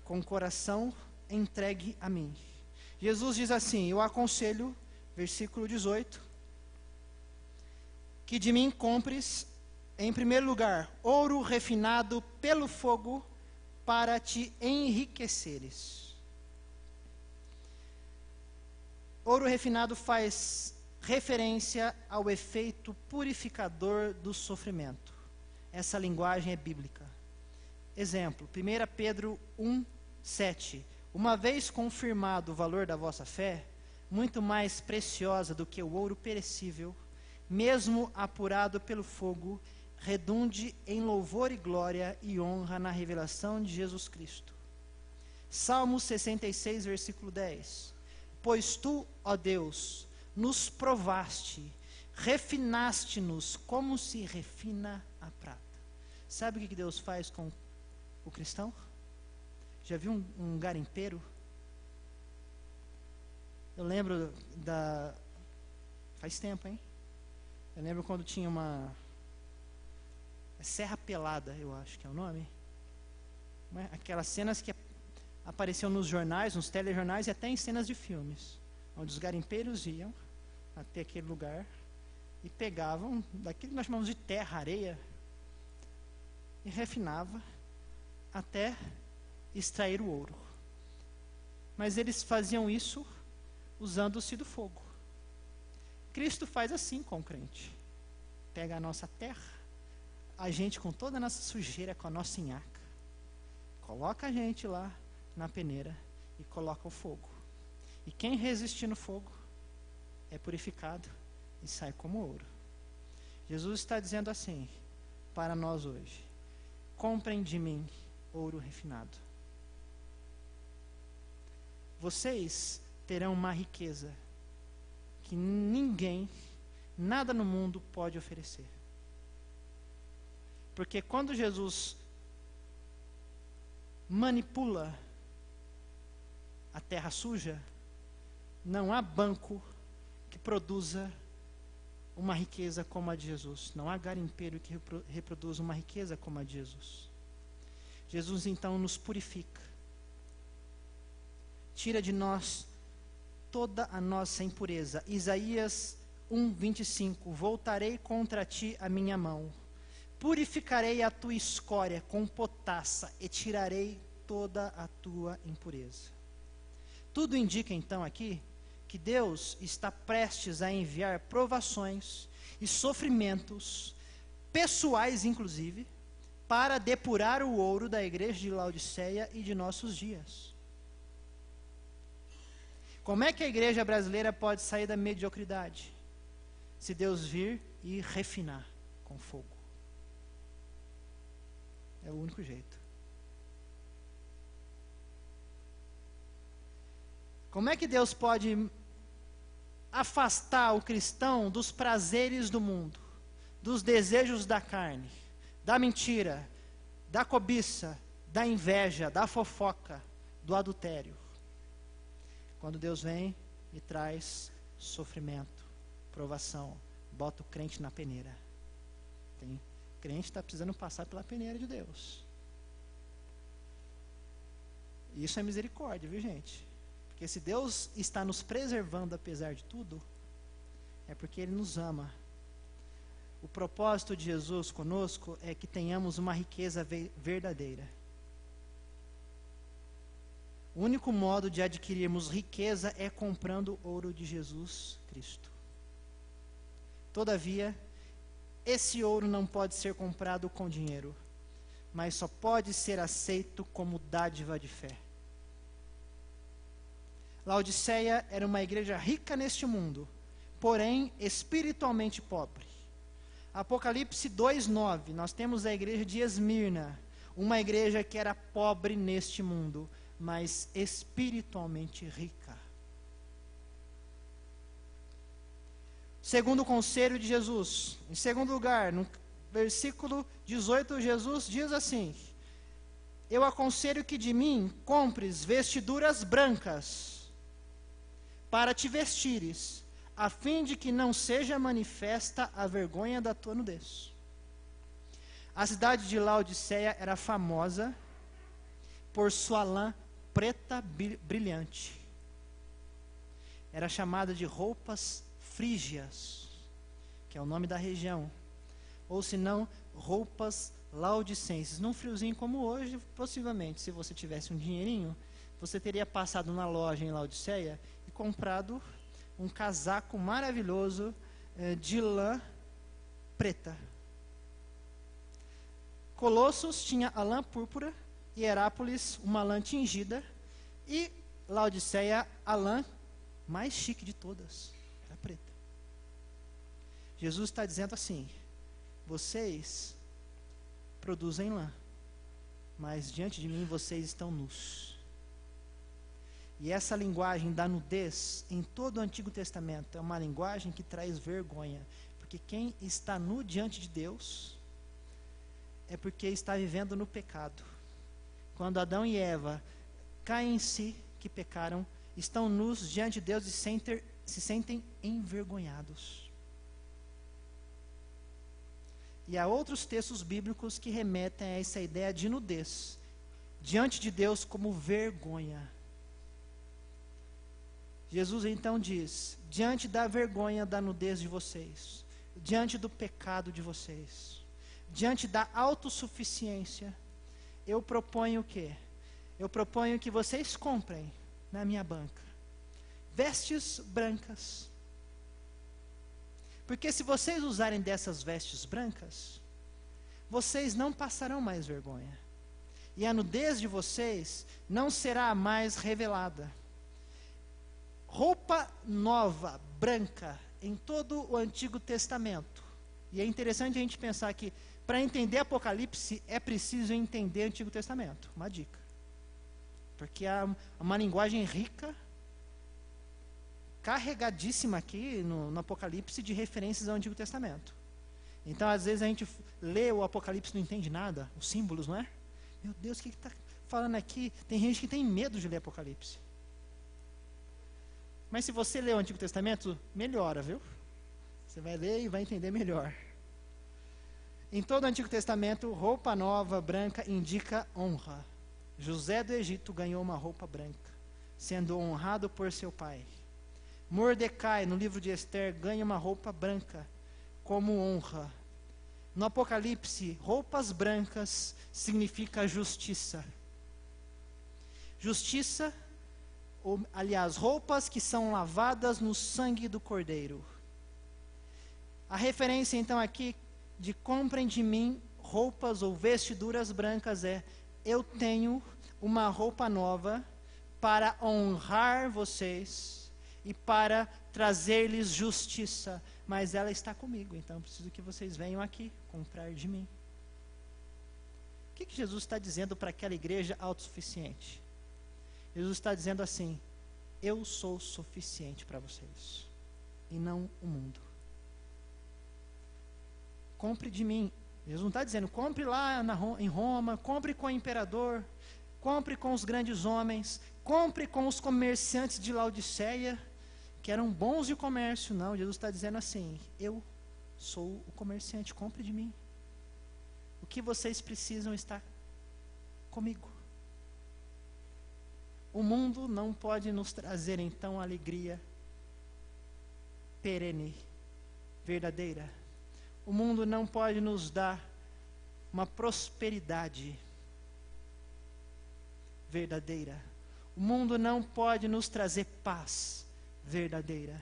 com o coração entregue a mim. Jesus diz assim: eu aconselho, versículo 18, que de mim compres, em primeiro lugar, ouro refinado pelo fogo, para te enriqueceres. Ouro refinado faz referência ao efeito purificador do sofrimento. Essa linguagem é bíblica. Exemplo, 1 Pedro 1:7. Uma vez confirmado o valor da vossa fé, muito mais preciosa do que o ouro perecível, mesmo apurado pelo fogo, redunde em louvor e glória e honra na revelação de Jesus Cristo. Salmo 66, versículo 10. Pois tu, ó Deus, nos provaste, refinaste-nos como se refina a prata. Sabe o que Deus faz com o cristão? Já viu um garimpeiro? Eu lembro faz tempo, hein? Eu lembro quando tinha uma Serra Pelada, eu acho que é o nome. Aquelas cenas que apareciam nos jornais, nos telejornais e até em cenas de filmes, onde os garimpeiros iam até aquele lugar e pegavam daquilo que nós chamamos de terra, areia, e refinava até extrair o ouro. Mas eles faziam isso usando-se do fogo. Cristo faz assim com o crente. Pega a nossa terra, a gente com toda a nossa sujeira, com a nossa nhaca, coloca a gente lá na peneira e coloca o fogo. E quem resistir no fogo é purificado e sai como ouro. Jesus está dizendo assim para nós hoje: comprem de mim ouro refinado. Vocês terão uma riqueza que ninguém, nada no mundo pode oferecer. Porque quando Jesus manipula a terra suja, não há banco que produza uma riqueza como a de Jesus. Não há garimpeiro que reproduza uma riqueza como a de Jesus. Jesus então nos purifica. Tira de nós toda a nossa impureza. Isaías 1:25. Voltarei contra ti a minha mão. Purificarei a tua escória com potassa e tirarei toda a tua impureza. Tudo indica então aqui que Deus está prestes a enviar provações e sofrimentos, pessoais inclusive, para depurar o ouro da igreja de Laodiceia e de nossos dias. Como é que a igreja brasileira pode sair da mediocridade? Se Deus vir e refinar com fogo. É o único jeito. Como é que Deus pode afastar o cristão dos prazeres do mundo, dos desejos da carne, da mentira, da cobiça, da inveja, da fofoca, do adultério? Quando Deus vem e traz sofrimento, provação, bota o crente na peneira. Tem crente que está precisando passar pela peneira de Deus. Isso é misericórdia, viu, gente? Porque se Deus está nos preservando apesar de tudo, é porque Ele nos ama. O propósito de Jesus conosco é que tenhamos uma riqueza verdadeira. O único modo de adquirirmos riqueza é comprando o ouro de Jesus Cristo. Todavia, esse ouro não pode ser comprado com dinheiro, mas só pode ser aceito como dádiva de fé. Laodiceia era uma igreja rica neste mundo, porém espiritualmente pobre. Apocalipse 2:9, nós temos a igreja de Esmirna, uma igreja que era pobre neste mundo, mas espiritualmente rica. Segundo o conselho de Jesus, em segundo lugar, no versículo 18, Jesus diz assim: eu aconselho que de mim compres vestiduras brancas, para te vestires, a fim de que não seja manifesta a vergonha da tua nudez. A cidade de Laodiceia era famosa por sua lã preta brilhante. Era chamada de roupas frígias, que é o nome da região, ou se não, roupas laodicenses. Num friozinho como hoje, possivelmente, se você tivesse um dinheirinho, você teria passado na loja em Laodiceia e comprado um casaco maravilhoso de lã preta. Colossos tinha a lã púrpura, Hierápolis uma lã tingida, e Laodiceia a lã mais chique de todas, era preta. Jesus está dizendo assim: vocês produzem lã, mas diante de mim vocês estão nus. E essa linguagem da nudez, em todo o Antigo Testamento, é uma linguagem que traz vergonha. Porque quem está nu diante de Deus, é porque está vivendo no pecado. Quando Adão e Eva caem em si, que pecaram, estão nus diante de Deus e se sentem envergonhados. E há outros textos bíblicos que remetem a essa ideia de nudez, diante de Deus como vergonha. Jesus então diz: diante da vergonha da nudez de vocês, diante do pecado de vocês, diante da autossuficiência, eu proponho o quê? Eu proponho que vocês comprem na minha banca vestes brancas. Porque se vocês usarem dessas vestes brancas, vocês não passarão mais vergonha. E a nudez de vocês não será mais revelada. Roupa nova, branca, em todo o Antigo Testamento. E é interessante a gente pensar que, para entender Apocalipse, é preciso entender o Antigo Testamento. Uma dica. Porque há uma linguagem rica, carregadíssima aqui no Apocalipse de referências ao Antigo Testamento. Então, às vezes, a gente lê o Apocalipse e não entende nada, os símbolos, não é? Meu Deus, o que está falando aqui, tem gente que tem medo de ler Apocalipse. Mas se você ler o Antigo Testamento, melhora, viu? Você vai ler e vai entender melhor. Em todo o Antigo Testamento, roupa nova, branca, indica honra. José do Egito ganhou uma roupa branca, sendo honrado por seu pai. Mordecai, no livro de Esther, ganha uma roupa branca, como honra. No Apocalipse, roupas brancas significa justiça. Justiça, ou, aliás, roupas que são lavadas no sangue do Cordeiro. A referência, então, aqui de comprem de mim roupas ou vestiduras brancas é: eu tenho uma roupa nova para honrar vocês e para trazer-lhes justiça, mas ela está comigo, então eu preciso que vocês venham aqui comprar de mim. O que Jesus está dizendo para aquela igreja autossuficiente? Jesus está dizendo assim: eu sou suficiente para vocês, e não o mundo. Compre de mim. Jesus não está dizendo, compre lá em Roma, compre com o imperador, compre com os grandes homens, compre com os comerciantes de Laodiceia, que eram bons de comércio. Não, Jesus está dizendo assim: eu sou o comerciante, compre de mim. O que vocês precisam está comigo. O mundo não pode nos trazer então alegria perene, verdadeira. O mundo não pode nos dar uma prosperidade verdadeira. O mundo não pode nos trazer paz verdadeira.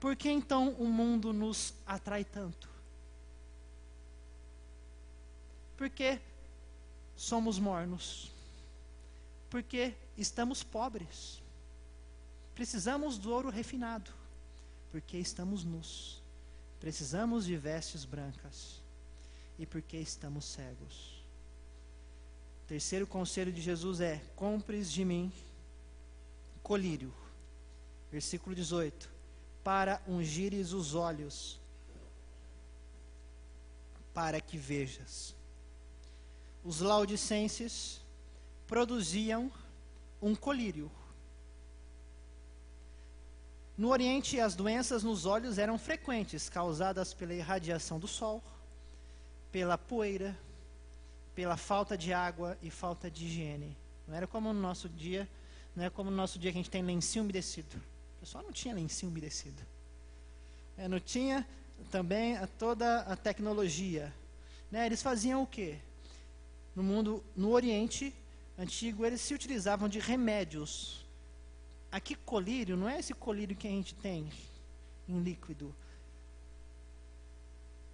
Por que então o mundo nos atrai tanto? Porque somos mornos. Porque estamos pobres. Precisamos do ouro refinado. Porque estamos nus. Precisamos de vestes brancas. E porque estamos cegos. O terceiro conselho de Jesus é: compres de mim colírio. Versículo 18: para ungires os olhos, para que vejas. Os laodicenses produziam um colírio. No Oriente, as doenças nos olhos eram frequentes, causadas pela irradiação do sol, pela poeira, pela falta de água e falta de higiene. Não era como no nosso dia, não é como no nosso dia que a gente tem lencinho umedecido. O pessoal não tinha lencinho umedecido. Não tinha também toda a tecnologia. Eles faziam o quê? No Oriente Antigo, eles se utilizavam de remédios. Aqui, colírio, não é esse colírio que a gente tem em líquido.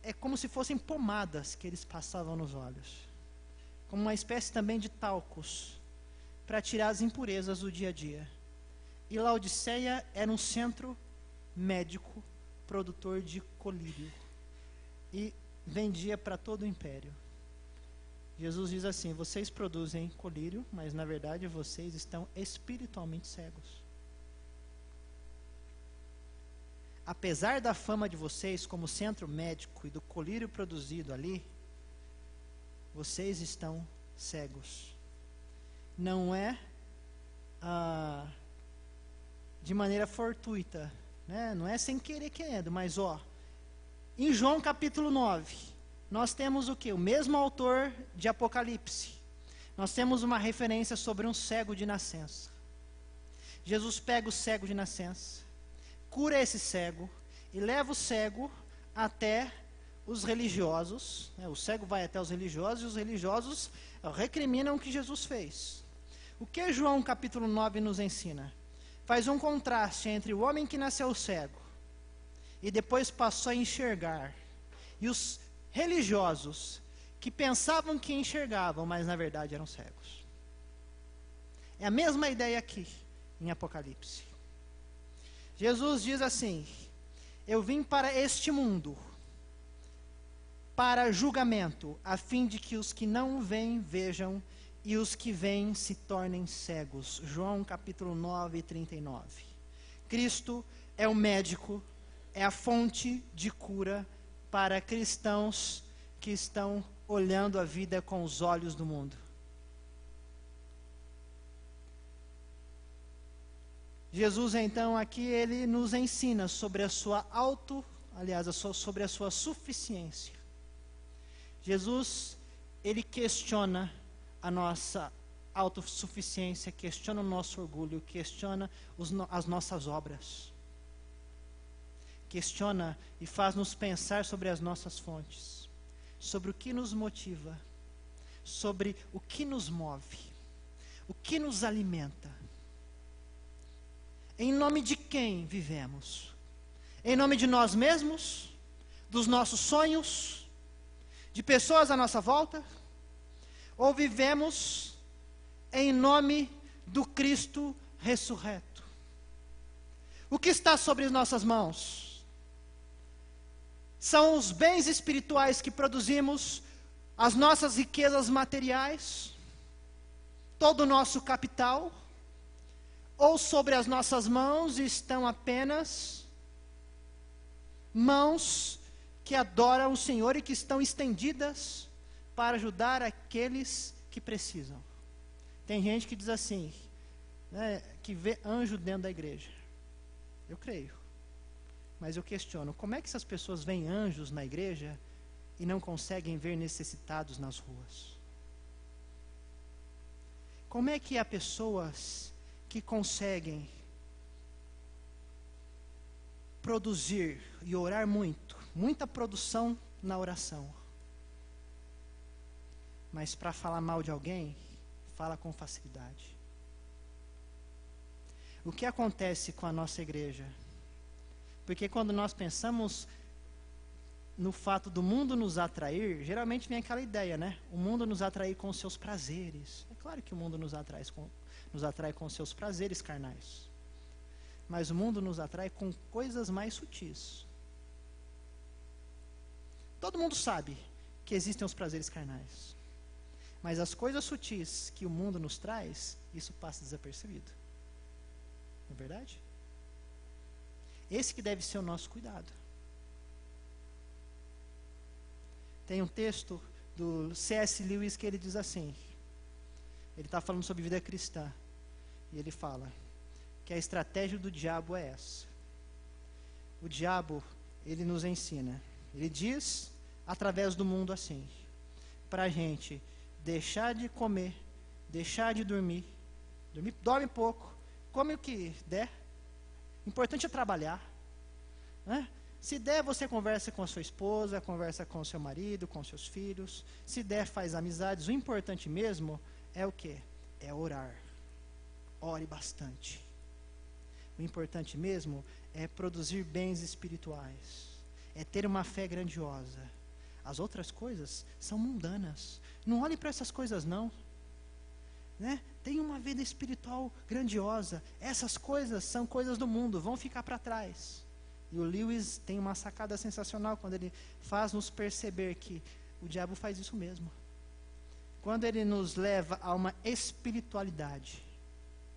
É como se fossem pomadas que eles passavam nos olhos. Como uma espécie também de talcos, para tirar as impurezas do dia a dia. E Laodiceia era um centro médico, produtor de colírio. E vendia para todo o império. Jesus diz assim: vocês produzem colírio, mas na verdade vocês estão espiritualmente cegos. Apesar da fama de vocês como centro médico e do colírio produzido ali, vocês estão cegos. Não é de maneira fortuita, né? Não é sem querer querendo, mas em João capítulo 9, nós temos o quê? O mesmo autor de Apocalipse. Nós temos uma referência sobre um cego de nascença. Jesus pega o cego de nascença, cura esse cego e leva o cego até os religiosos. O cego vai até os religiosos e os religiosos recriminam o que Jesus fez. O que João capítulo 9 nos ensina? Faz um contraste entre o homem que nasceu cego e depois passou a enxergar, e os religiosos que pensavam que enxergavam, mas na verdade eram cegos. É a mesma ideia aqui em Apocalipse. Jesus diz assim: eu vim para este mundo para julgamento, a fim de que os que não veem vejam e os que veem se tornem cegos. João capítulo 9, 39. Cristo é o médico, é a fonte de cura para cristãos que estão olhando a vida com os olhos do mundo. Jesus, então, aqui ele nos ensina sobre a sua sobre a sua suficiência. Jesus, ele questiona a nossa autossuficiência, questiona o nosso orgulho, questiona as nossas obras. Questiona e faz-nos pensar sobre as nossas fontes, sobre o que nos motiva, sobre o que nos move, o que nos alimenta. Em nome de quem vivemos? Em nome de nós mesmos? Dos nossos sonhos? De pessoas à nossa volta? Ou vivemos em nome do Cristo ressurreto? O que está sobre as nossas mãos? São os bens espirituais que produzimos, as nossas riquezas materiais, todo o nosso capital? Ou sobre as nossas mãos estão apenas mãos que adoram o Senhor e que estão estendidas para ajudar aqueles que precisam? Tem gente que diz assim, né, que vê anjo dentro da igreja. Eu creio. Mas eu questiono, como é que essas pessoas veem anjos na igreja e não conseguem ver necessitados nas ruas? Como é que há pessoas que conseguem produzir e orar muito, muita produção na oração, mas para falar mal de alguém, fala com facilidade? O que acontece com a nossa igreja? Porque quando nós pensamos no fato do mundo nos atrair, geralmente vem aquela ideia, né? O mundo nos atrai com os seus prazeres. É claro que o mundo nos atrai com os seus prazeres carnais. Mas o mundo nos atrai com coisas mais sutis. Todo mundo sabe que existem os prazeres carnais. Mas as coisas sutis que o mundo nos traz, isso passa desapercebido. Não é verdade? Esse que deve ser o nosso cuidado. Tem um texto do C.S. Lewis que ele diz assim, ele está falando sobre vida cristã, e ele fala que a estratégia do diabo é essa. O diabo, ele nos ensina, ele diz através do mundo assim, para a gente deixar de comer, deixar de dormir, dorme pouco, come o que der, o importante é trabalhar, né? Se der, você conversa com a sua esposa, conversa com o seu marido, com seus filhos. Se der, faz amizades. O importante mesmo é o quê? É orar. Ore bastante. O importante mesmo é produzir bens espirituais. É ter uma fé grandiosa. As outras coisas são mundanas. Não olhe para essas coisas não. Né? Tem uma vida espiritual grandiosa. Essas coisas são coisas do mundo, vão ficar para trás. E o Lewis tem uma sacada sensacional quando ele faz nos perceber que o diabo faz isso mesmo. Quando ele nos leva a uma espiritualidade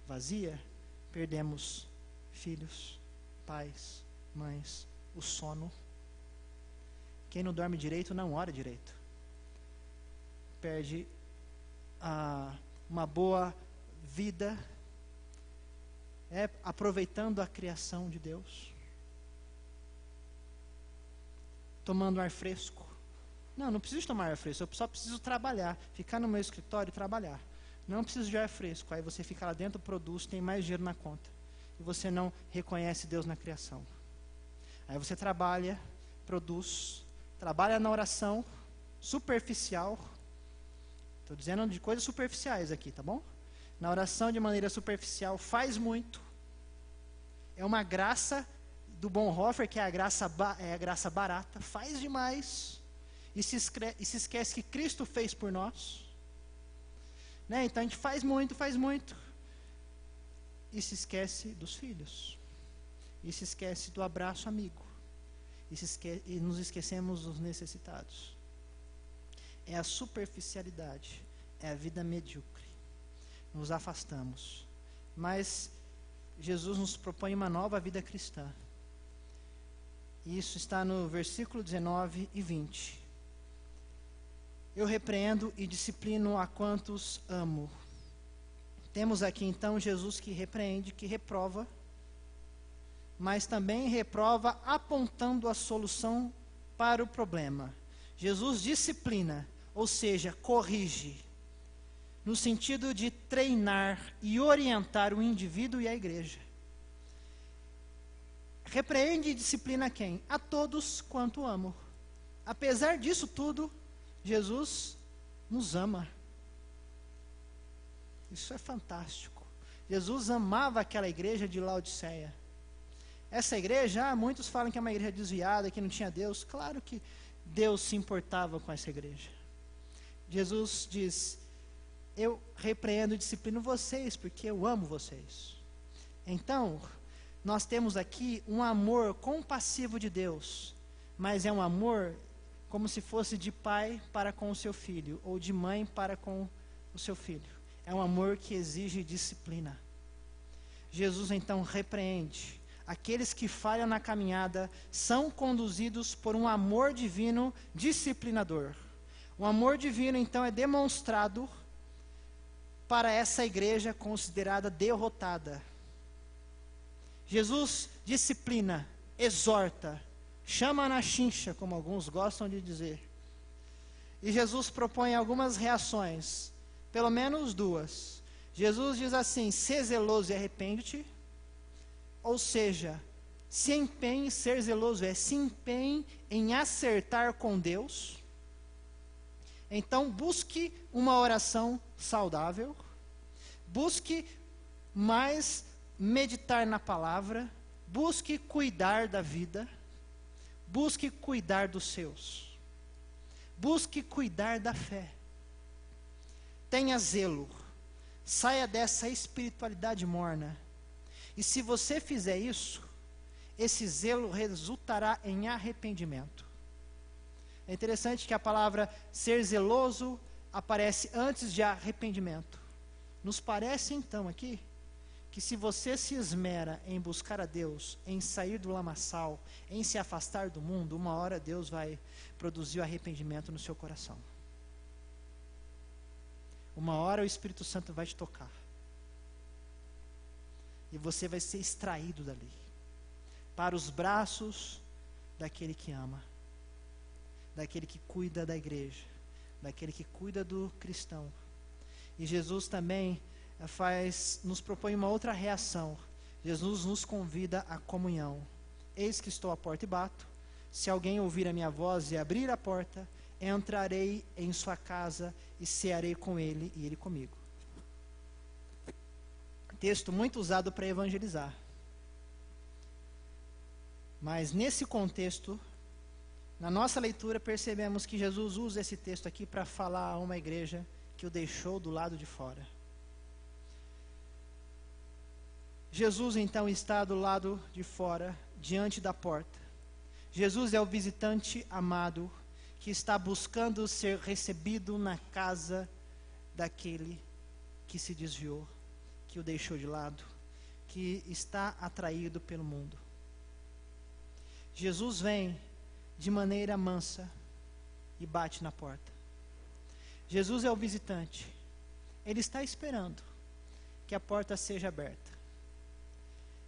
vazia, perdemos filhos, pais, mães, o sono. Quem não dorme direito não ora direito. Perde uma boa vida, aproveitando a criação de Deus. Tomando ar fresco. Não preciso tomar ar fresco, eu só preciso trabalhar, ficar no meu escritório e trabalhar. Não preciso de ar fresco, aí você fica lá dentro, produz, tem mais dinheiro na conta. E você não reconhece Deus na criação. Aí você trabalha, produz, trabalha na oração superficial. Estou dizendo de coisas superficiais aqui, tá bom? Na oração de maneira superficial, faz muito. É uma graça do Bonhoeffer, que é a graça barata, faz demais e se esquece que Cristo fez por nós, né? Então a gente faz muito e se esquece dos filhos, e se esquece do abraço amigo, e nos esquecemos dos necessitados. É a superficialidade, é a vida medíocre, nos afastamos. Mas Jesus nos propõe uma nova vida cristã. Isso está no versículo 19 e 20. Eu repreendo e disciplino a quantos amo. Temos aqui então Jesus que repreende, que reprova mas também reprova apontando a solução para o problema. Jesus disciplina, ou seja, corrige, no sentido de treinar e orientar o indivíduo e a igreja. Repreende e disciplina quem? A todos quanto amo. Apesar disso tudo, Jesus nos ama. Isso é fantástico. Jesus amava aquela igreja de Laodiceia. Essa igreja, muitos falam que é uma igreja desviada, que não tinha Deus. Claro que Deus se importava com essa igreja. Jesus diz: eu repreendo e disciplino vocês, porque eu amo vocês. Então, nós temos aqui um amor compassivo de Deus, mas é um amor como se fosse de pai para com o seu filho, ou de mãe para com o seu filho. É um amor que exige disciplina. Jesus então repreende. Aqueles que falham na caminhada são conduzidos por um amor divino disciplinador. O amor divino então é demonstrado para essa igreja considerada derrotada. Jesus disciplina, exorta, chama na chincha, como alguns gostam de dizer. E Jesus propõe algumas reações, pelo menos duas. Jesus diz assim: sê zeloso e arrepende-te. Ou seja, se empenhe, ser zeloso se empenhe em acertar com Deus. Então busque uma oração saudável, busque mais meditar na palavra, busque cuidar da vida, busque cuidar dos seus, busque cuidar da fé. Tenha zelo, saia dessa espiritualidade morna. E se você fizer isso, esse zelo resultará em arrependimento. É interessante que a palavra ser zeloso aparece antes de arrependimento. Nos parece então aqui que se você se esmera em buscar a Deus, em sair do lamaçal, em se afastar do mundo, uma hora Deus vai produzir o arrependimento no seu coração. Uma hora o Espírito Santo vai te tocar. E você vai ser extraído dali, para os braços daquele que ama, daquele que cuida da igreja, daquele que cuida do cristão. E Jesus também nos propõe uma outra reação. Jesus nos convida à comunhão. Eis que estou à porta e bato. Se alguém ouvir a minha voz e abrir a porta, entrarei em sua casa e cearei com ele e ele comigo. Texto muito usado para evangelizar. Mas nesse contexto, na nossa leitura, percebemos que Jesus usa esse texto aqui para falar a uma igreja que o deixou do lado de fora. Jesus então está do lado de fora, diante da porta. Jesus é o visitante amado que está buscando ser recebido na casa daquele que se desviou, que o deixou de lado, que está atraído pelo mundo. Jesus vem de maneira mansa e bate na porta. Jesus é o visitante. Ele está esperando que a porta seja aberta.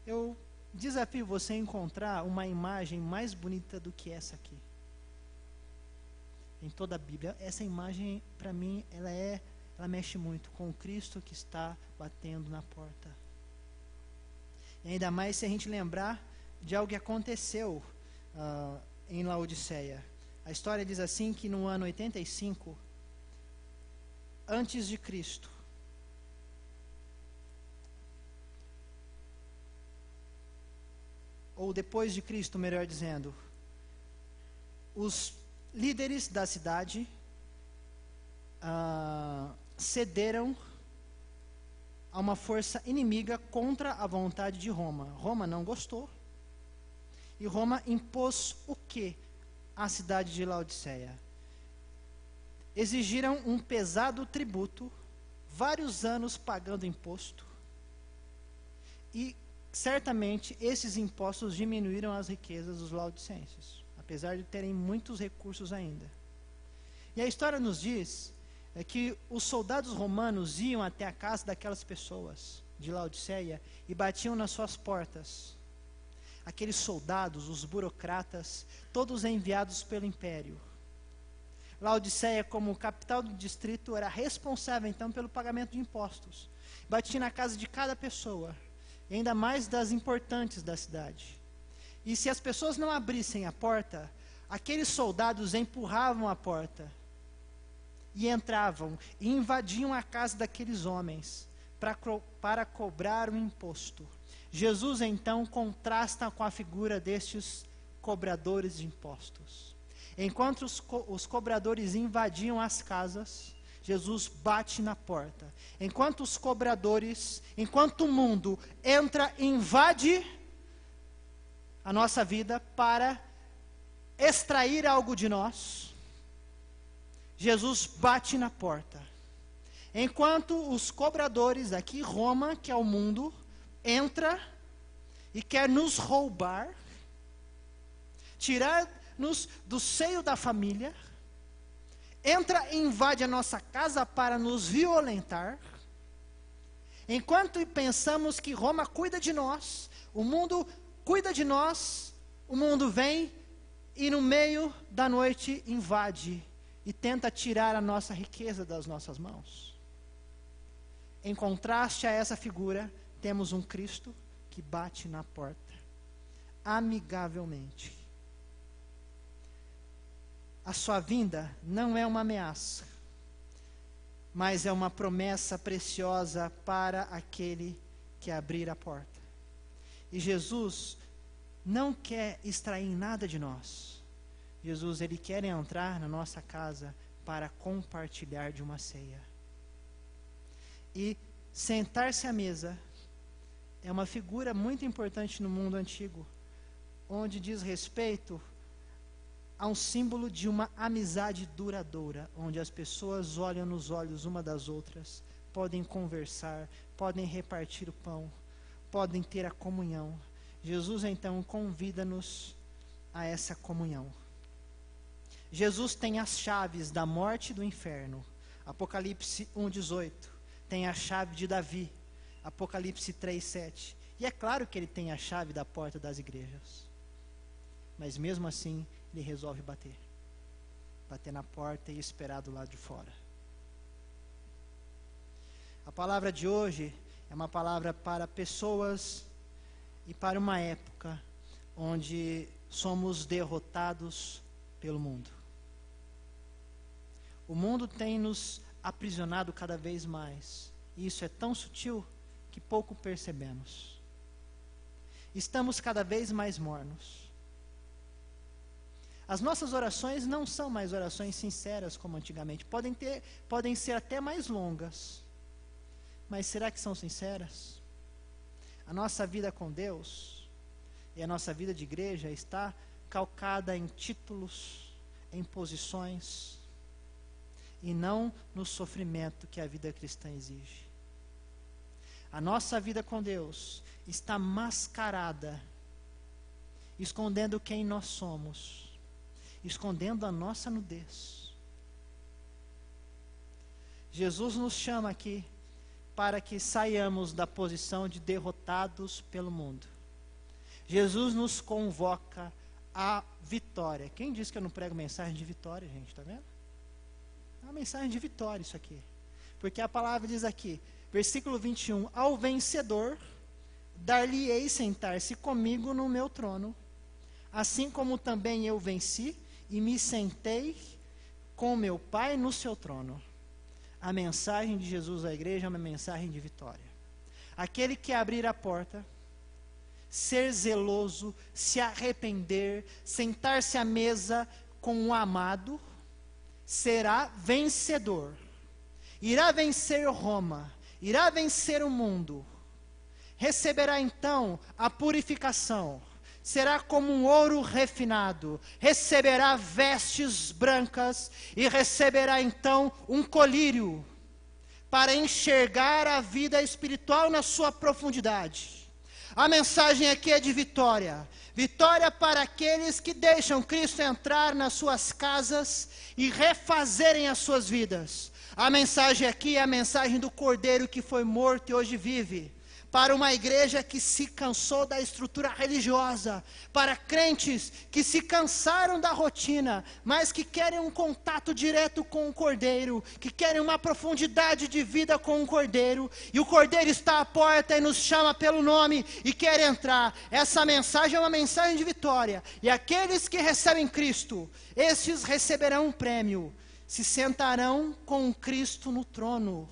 Eu desafio você a encontrar uma imagem mais bonita do que essa aqui. Em toda a Bíblia, essa imagem, para mim, ela mexe muito com o Cristo que está batendo na porta. E ainda mais se a gente lembrar de algo que aconteceu em Laodiceia. A história diz assim que no ano 85, antes de Cristo, ou depois de Cristo, melhor dizendo, os líderes da cidade cederam a uma força inimiga contra a vontade de Roma. Roma não gostou. E Roma impôs o quê à cidade de Laodiceia? Exigiram um pesado tributo, vários anos pagando imposto. E certamente esses impostos diminuíram as riquezas dos laodicenses, apesar de terem muitos recursos ainda. E a história nos diz que os soldados romanos iam até a casa daquelas pessoas de Laodiceia e batiam nas suas portas. aqueles soldados, os burocratas, todos enviados pelo império. Laodiceia, como capital do distrito, era responsável então pelo pagamento de impostos. Batia na casa de cada pessoa, e ainda mais das importantes da cidade. E se as pessoas não abrissem a porta, aqueles soldados empurravam a porta e entravam e invadiam a casa daqueles homens para cobrar o imposto. Jesus então contrasta com a figura destes cobradores de impostos. Enquanto os cobradores invadiam as casas, Jesus bate na porta. Enquanto o mundo entra e invade a nossa vida para extrair algo de nós, Jesus bate na porta. Enquanto os cobradores aqui, Roma, que é o mundo, entra e quer nos roubar, tirar-nos do seio da família, entra e invade a nossa casa para nos violentar. Enquanto pensamos que Roma cuida de nós, o mundo cuida de nós, o mundo vem e no meio da noite invade e tenta tirar a nossa riqueza das nossas mãos. Em contraste a essa figura, temos um Cristo que bate na porta, amigavelmente. A sua vinda não é uma ameaça, mas é uma promessa preciosa para aquele que abrir a porta. E Jesus não quer extrair nada de nós. Jesus, ele quer entrar na nossa casa para compartilhar de uma ceia. E sentar-se à mesa é uma figura muito importante no mundo antigo, onde diz respeito a um símbolo de uma amizade duradoura, onde as pessoas olham nos olhos uma das outras, podem conversar, podem repartir o pão, podem ter a comunhão. Jesus então convida-nos a essa comunhão. Jesus tem as chaves da morte e do inferno. Apocalipse 1:18. Tem a chave de Davi. Apocalipse 3:7. E é claro que ele tem a chave da porta das igrejas. Mas mesmo assim, ele resolve bater. Bater na porta e esperar do lado de fora. A palavra de hoje é uma palavra para pessoas e para uma época onde somos derrotados pelo mundo. O mundo tem nos aprisionado cada vez mais. E isso é tão sutil que pouco percebemos. Estamos cada vez mais mornos. As nossas orações não são mais orações sinceras como antigamente. Podem ser até mais longas. Mas será que são sinceras? A nossa vida com Deus e a nossa vida de igreja está calcada em títulos, em posições, e não no sofrimento que a vida cristã exige. A nossa vida com Deus está mascarada, escondendo quem nós somos, escondendo a nossa nudez. Jesus nos chama aqui para que saiamos da posição de derrotados pelo mundo. Jesus nos convoca à vitória. Quem disse que eu não prego mensagem de vitória, gente? Está vendo? É uma mensagem de vitória isso aqui. Porque a palavra diz aqui, versículo 21, ao vencedor, dar-lhe-ei sentar-se comigo no meu trono, assim como também eu venci e me sentei com meu Pai no seu trono. A mensagem de Jesus à igreja é uma mensagem de vitória. Aquele que abrir a porta, ser zeloso, se arrepender, sentar-se à mesa com o amado, será vencedor. Irá vencer Roma, irá vencer o mundo. Receberá então a purificação. Será como um ouro refinado, receberá vestes brancas e receberá então um colírio para enxergar a vida espiritual na sua profundidade. A mensagem aqui é de vitória. Vitória para aqueles que deixam Cristo entrar nas suas casas e refazerem as suas vidas. A mensagem aqui é a mensagem do Cordeiro que foi morto e hoje vive, para uma igreja que se cansou da estrutura religiosa, para crentes que se cansaram da rotina, mas que querem um contato direto com o Cordeiro, que querem uma profundidade de vida com o Cordeiro, e o Cordeiro está à porta e nos chama pelo nome e quer entrar. Essa mensagem é uma mensagem de vitória, e aqueles que recebem Cristo, estes receberão um prêmio, se sentarão com Cristo no trono.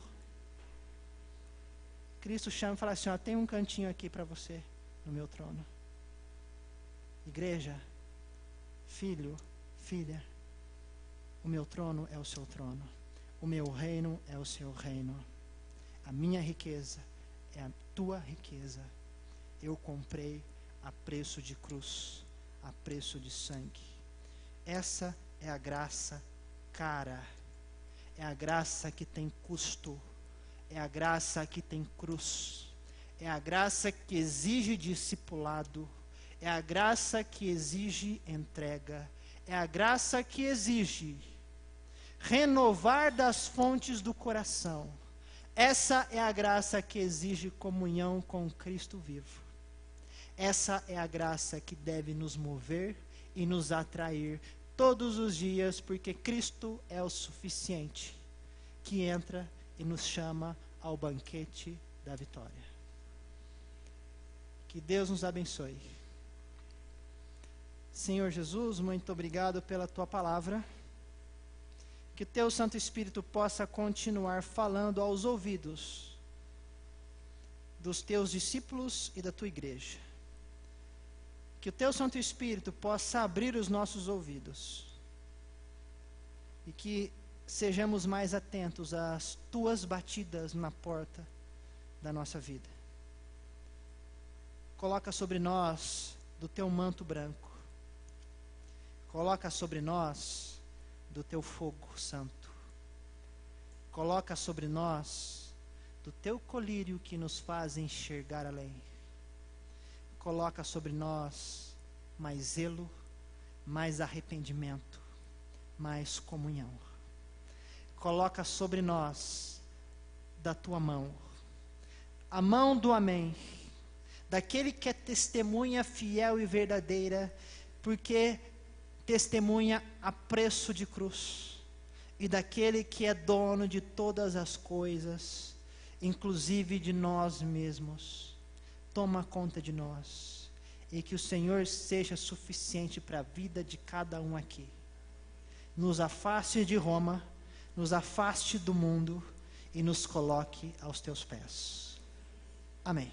Cristo chama e fala assim, ó, tem um cantinho aqui para você, no meu trono. Igreja, filho, filha, o meu trono é o seu trono, o meu reino é o seu reino, a minha riqueza é a tua riqueza, eu comprei a preço de cruz, a preço de sangue. Essa é a graça cara, é a graça que tem custo, é a graça que tem cruz, é a graça que exige discipulado, é a graça que exige entrega, é a graça que exige renovar das fontes do coração. Essa é a graça que exige comunhão com Cristo vivo. Essa é a graça que deve nos mover e nos atrair todos os dias, porque Cristo é o suficiente, que entra e nos chama ao banquete da vitória. Que Deus nos abençoe. Senhor Jesus, muito obrigado pela tua palavra. Que o teu Santo Espírito possa continuar falando aos ouvidos dos teus discípulos e da tua igreja. Que o teu Santo Espírito possa abrir os nossos ouvidos e que sejamos mais atentos às tuas batidas na porta da nossa vida. Coloca sobre nós do teu manto branco. Coloca sobre nós do teu fogo santo. Coloca sobre nós do teu colírio que nos faz enxergar além. Coloca sobre nós mais zelo, mais arrependimento, mais comunhão. Coloca sobre nós da tua mão, a mão do amém, daquele que é testemunha fiel e verdadeira, porque testemunha a preço de cruz, e daquele que é dono de todas as coisas, inclusive de nós mesmos. Toma conta de nós, e que o Senhor seja suficiente para a vida de cada um aqui. Nos afaste de Roma, nos afaste do mundo e nos coloque aos teus pés. Amém.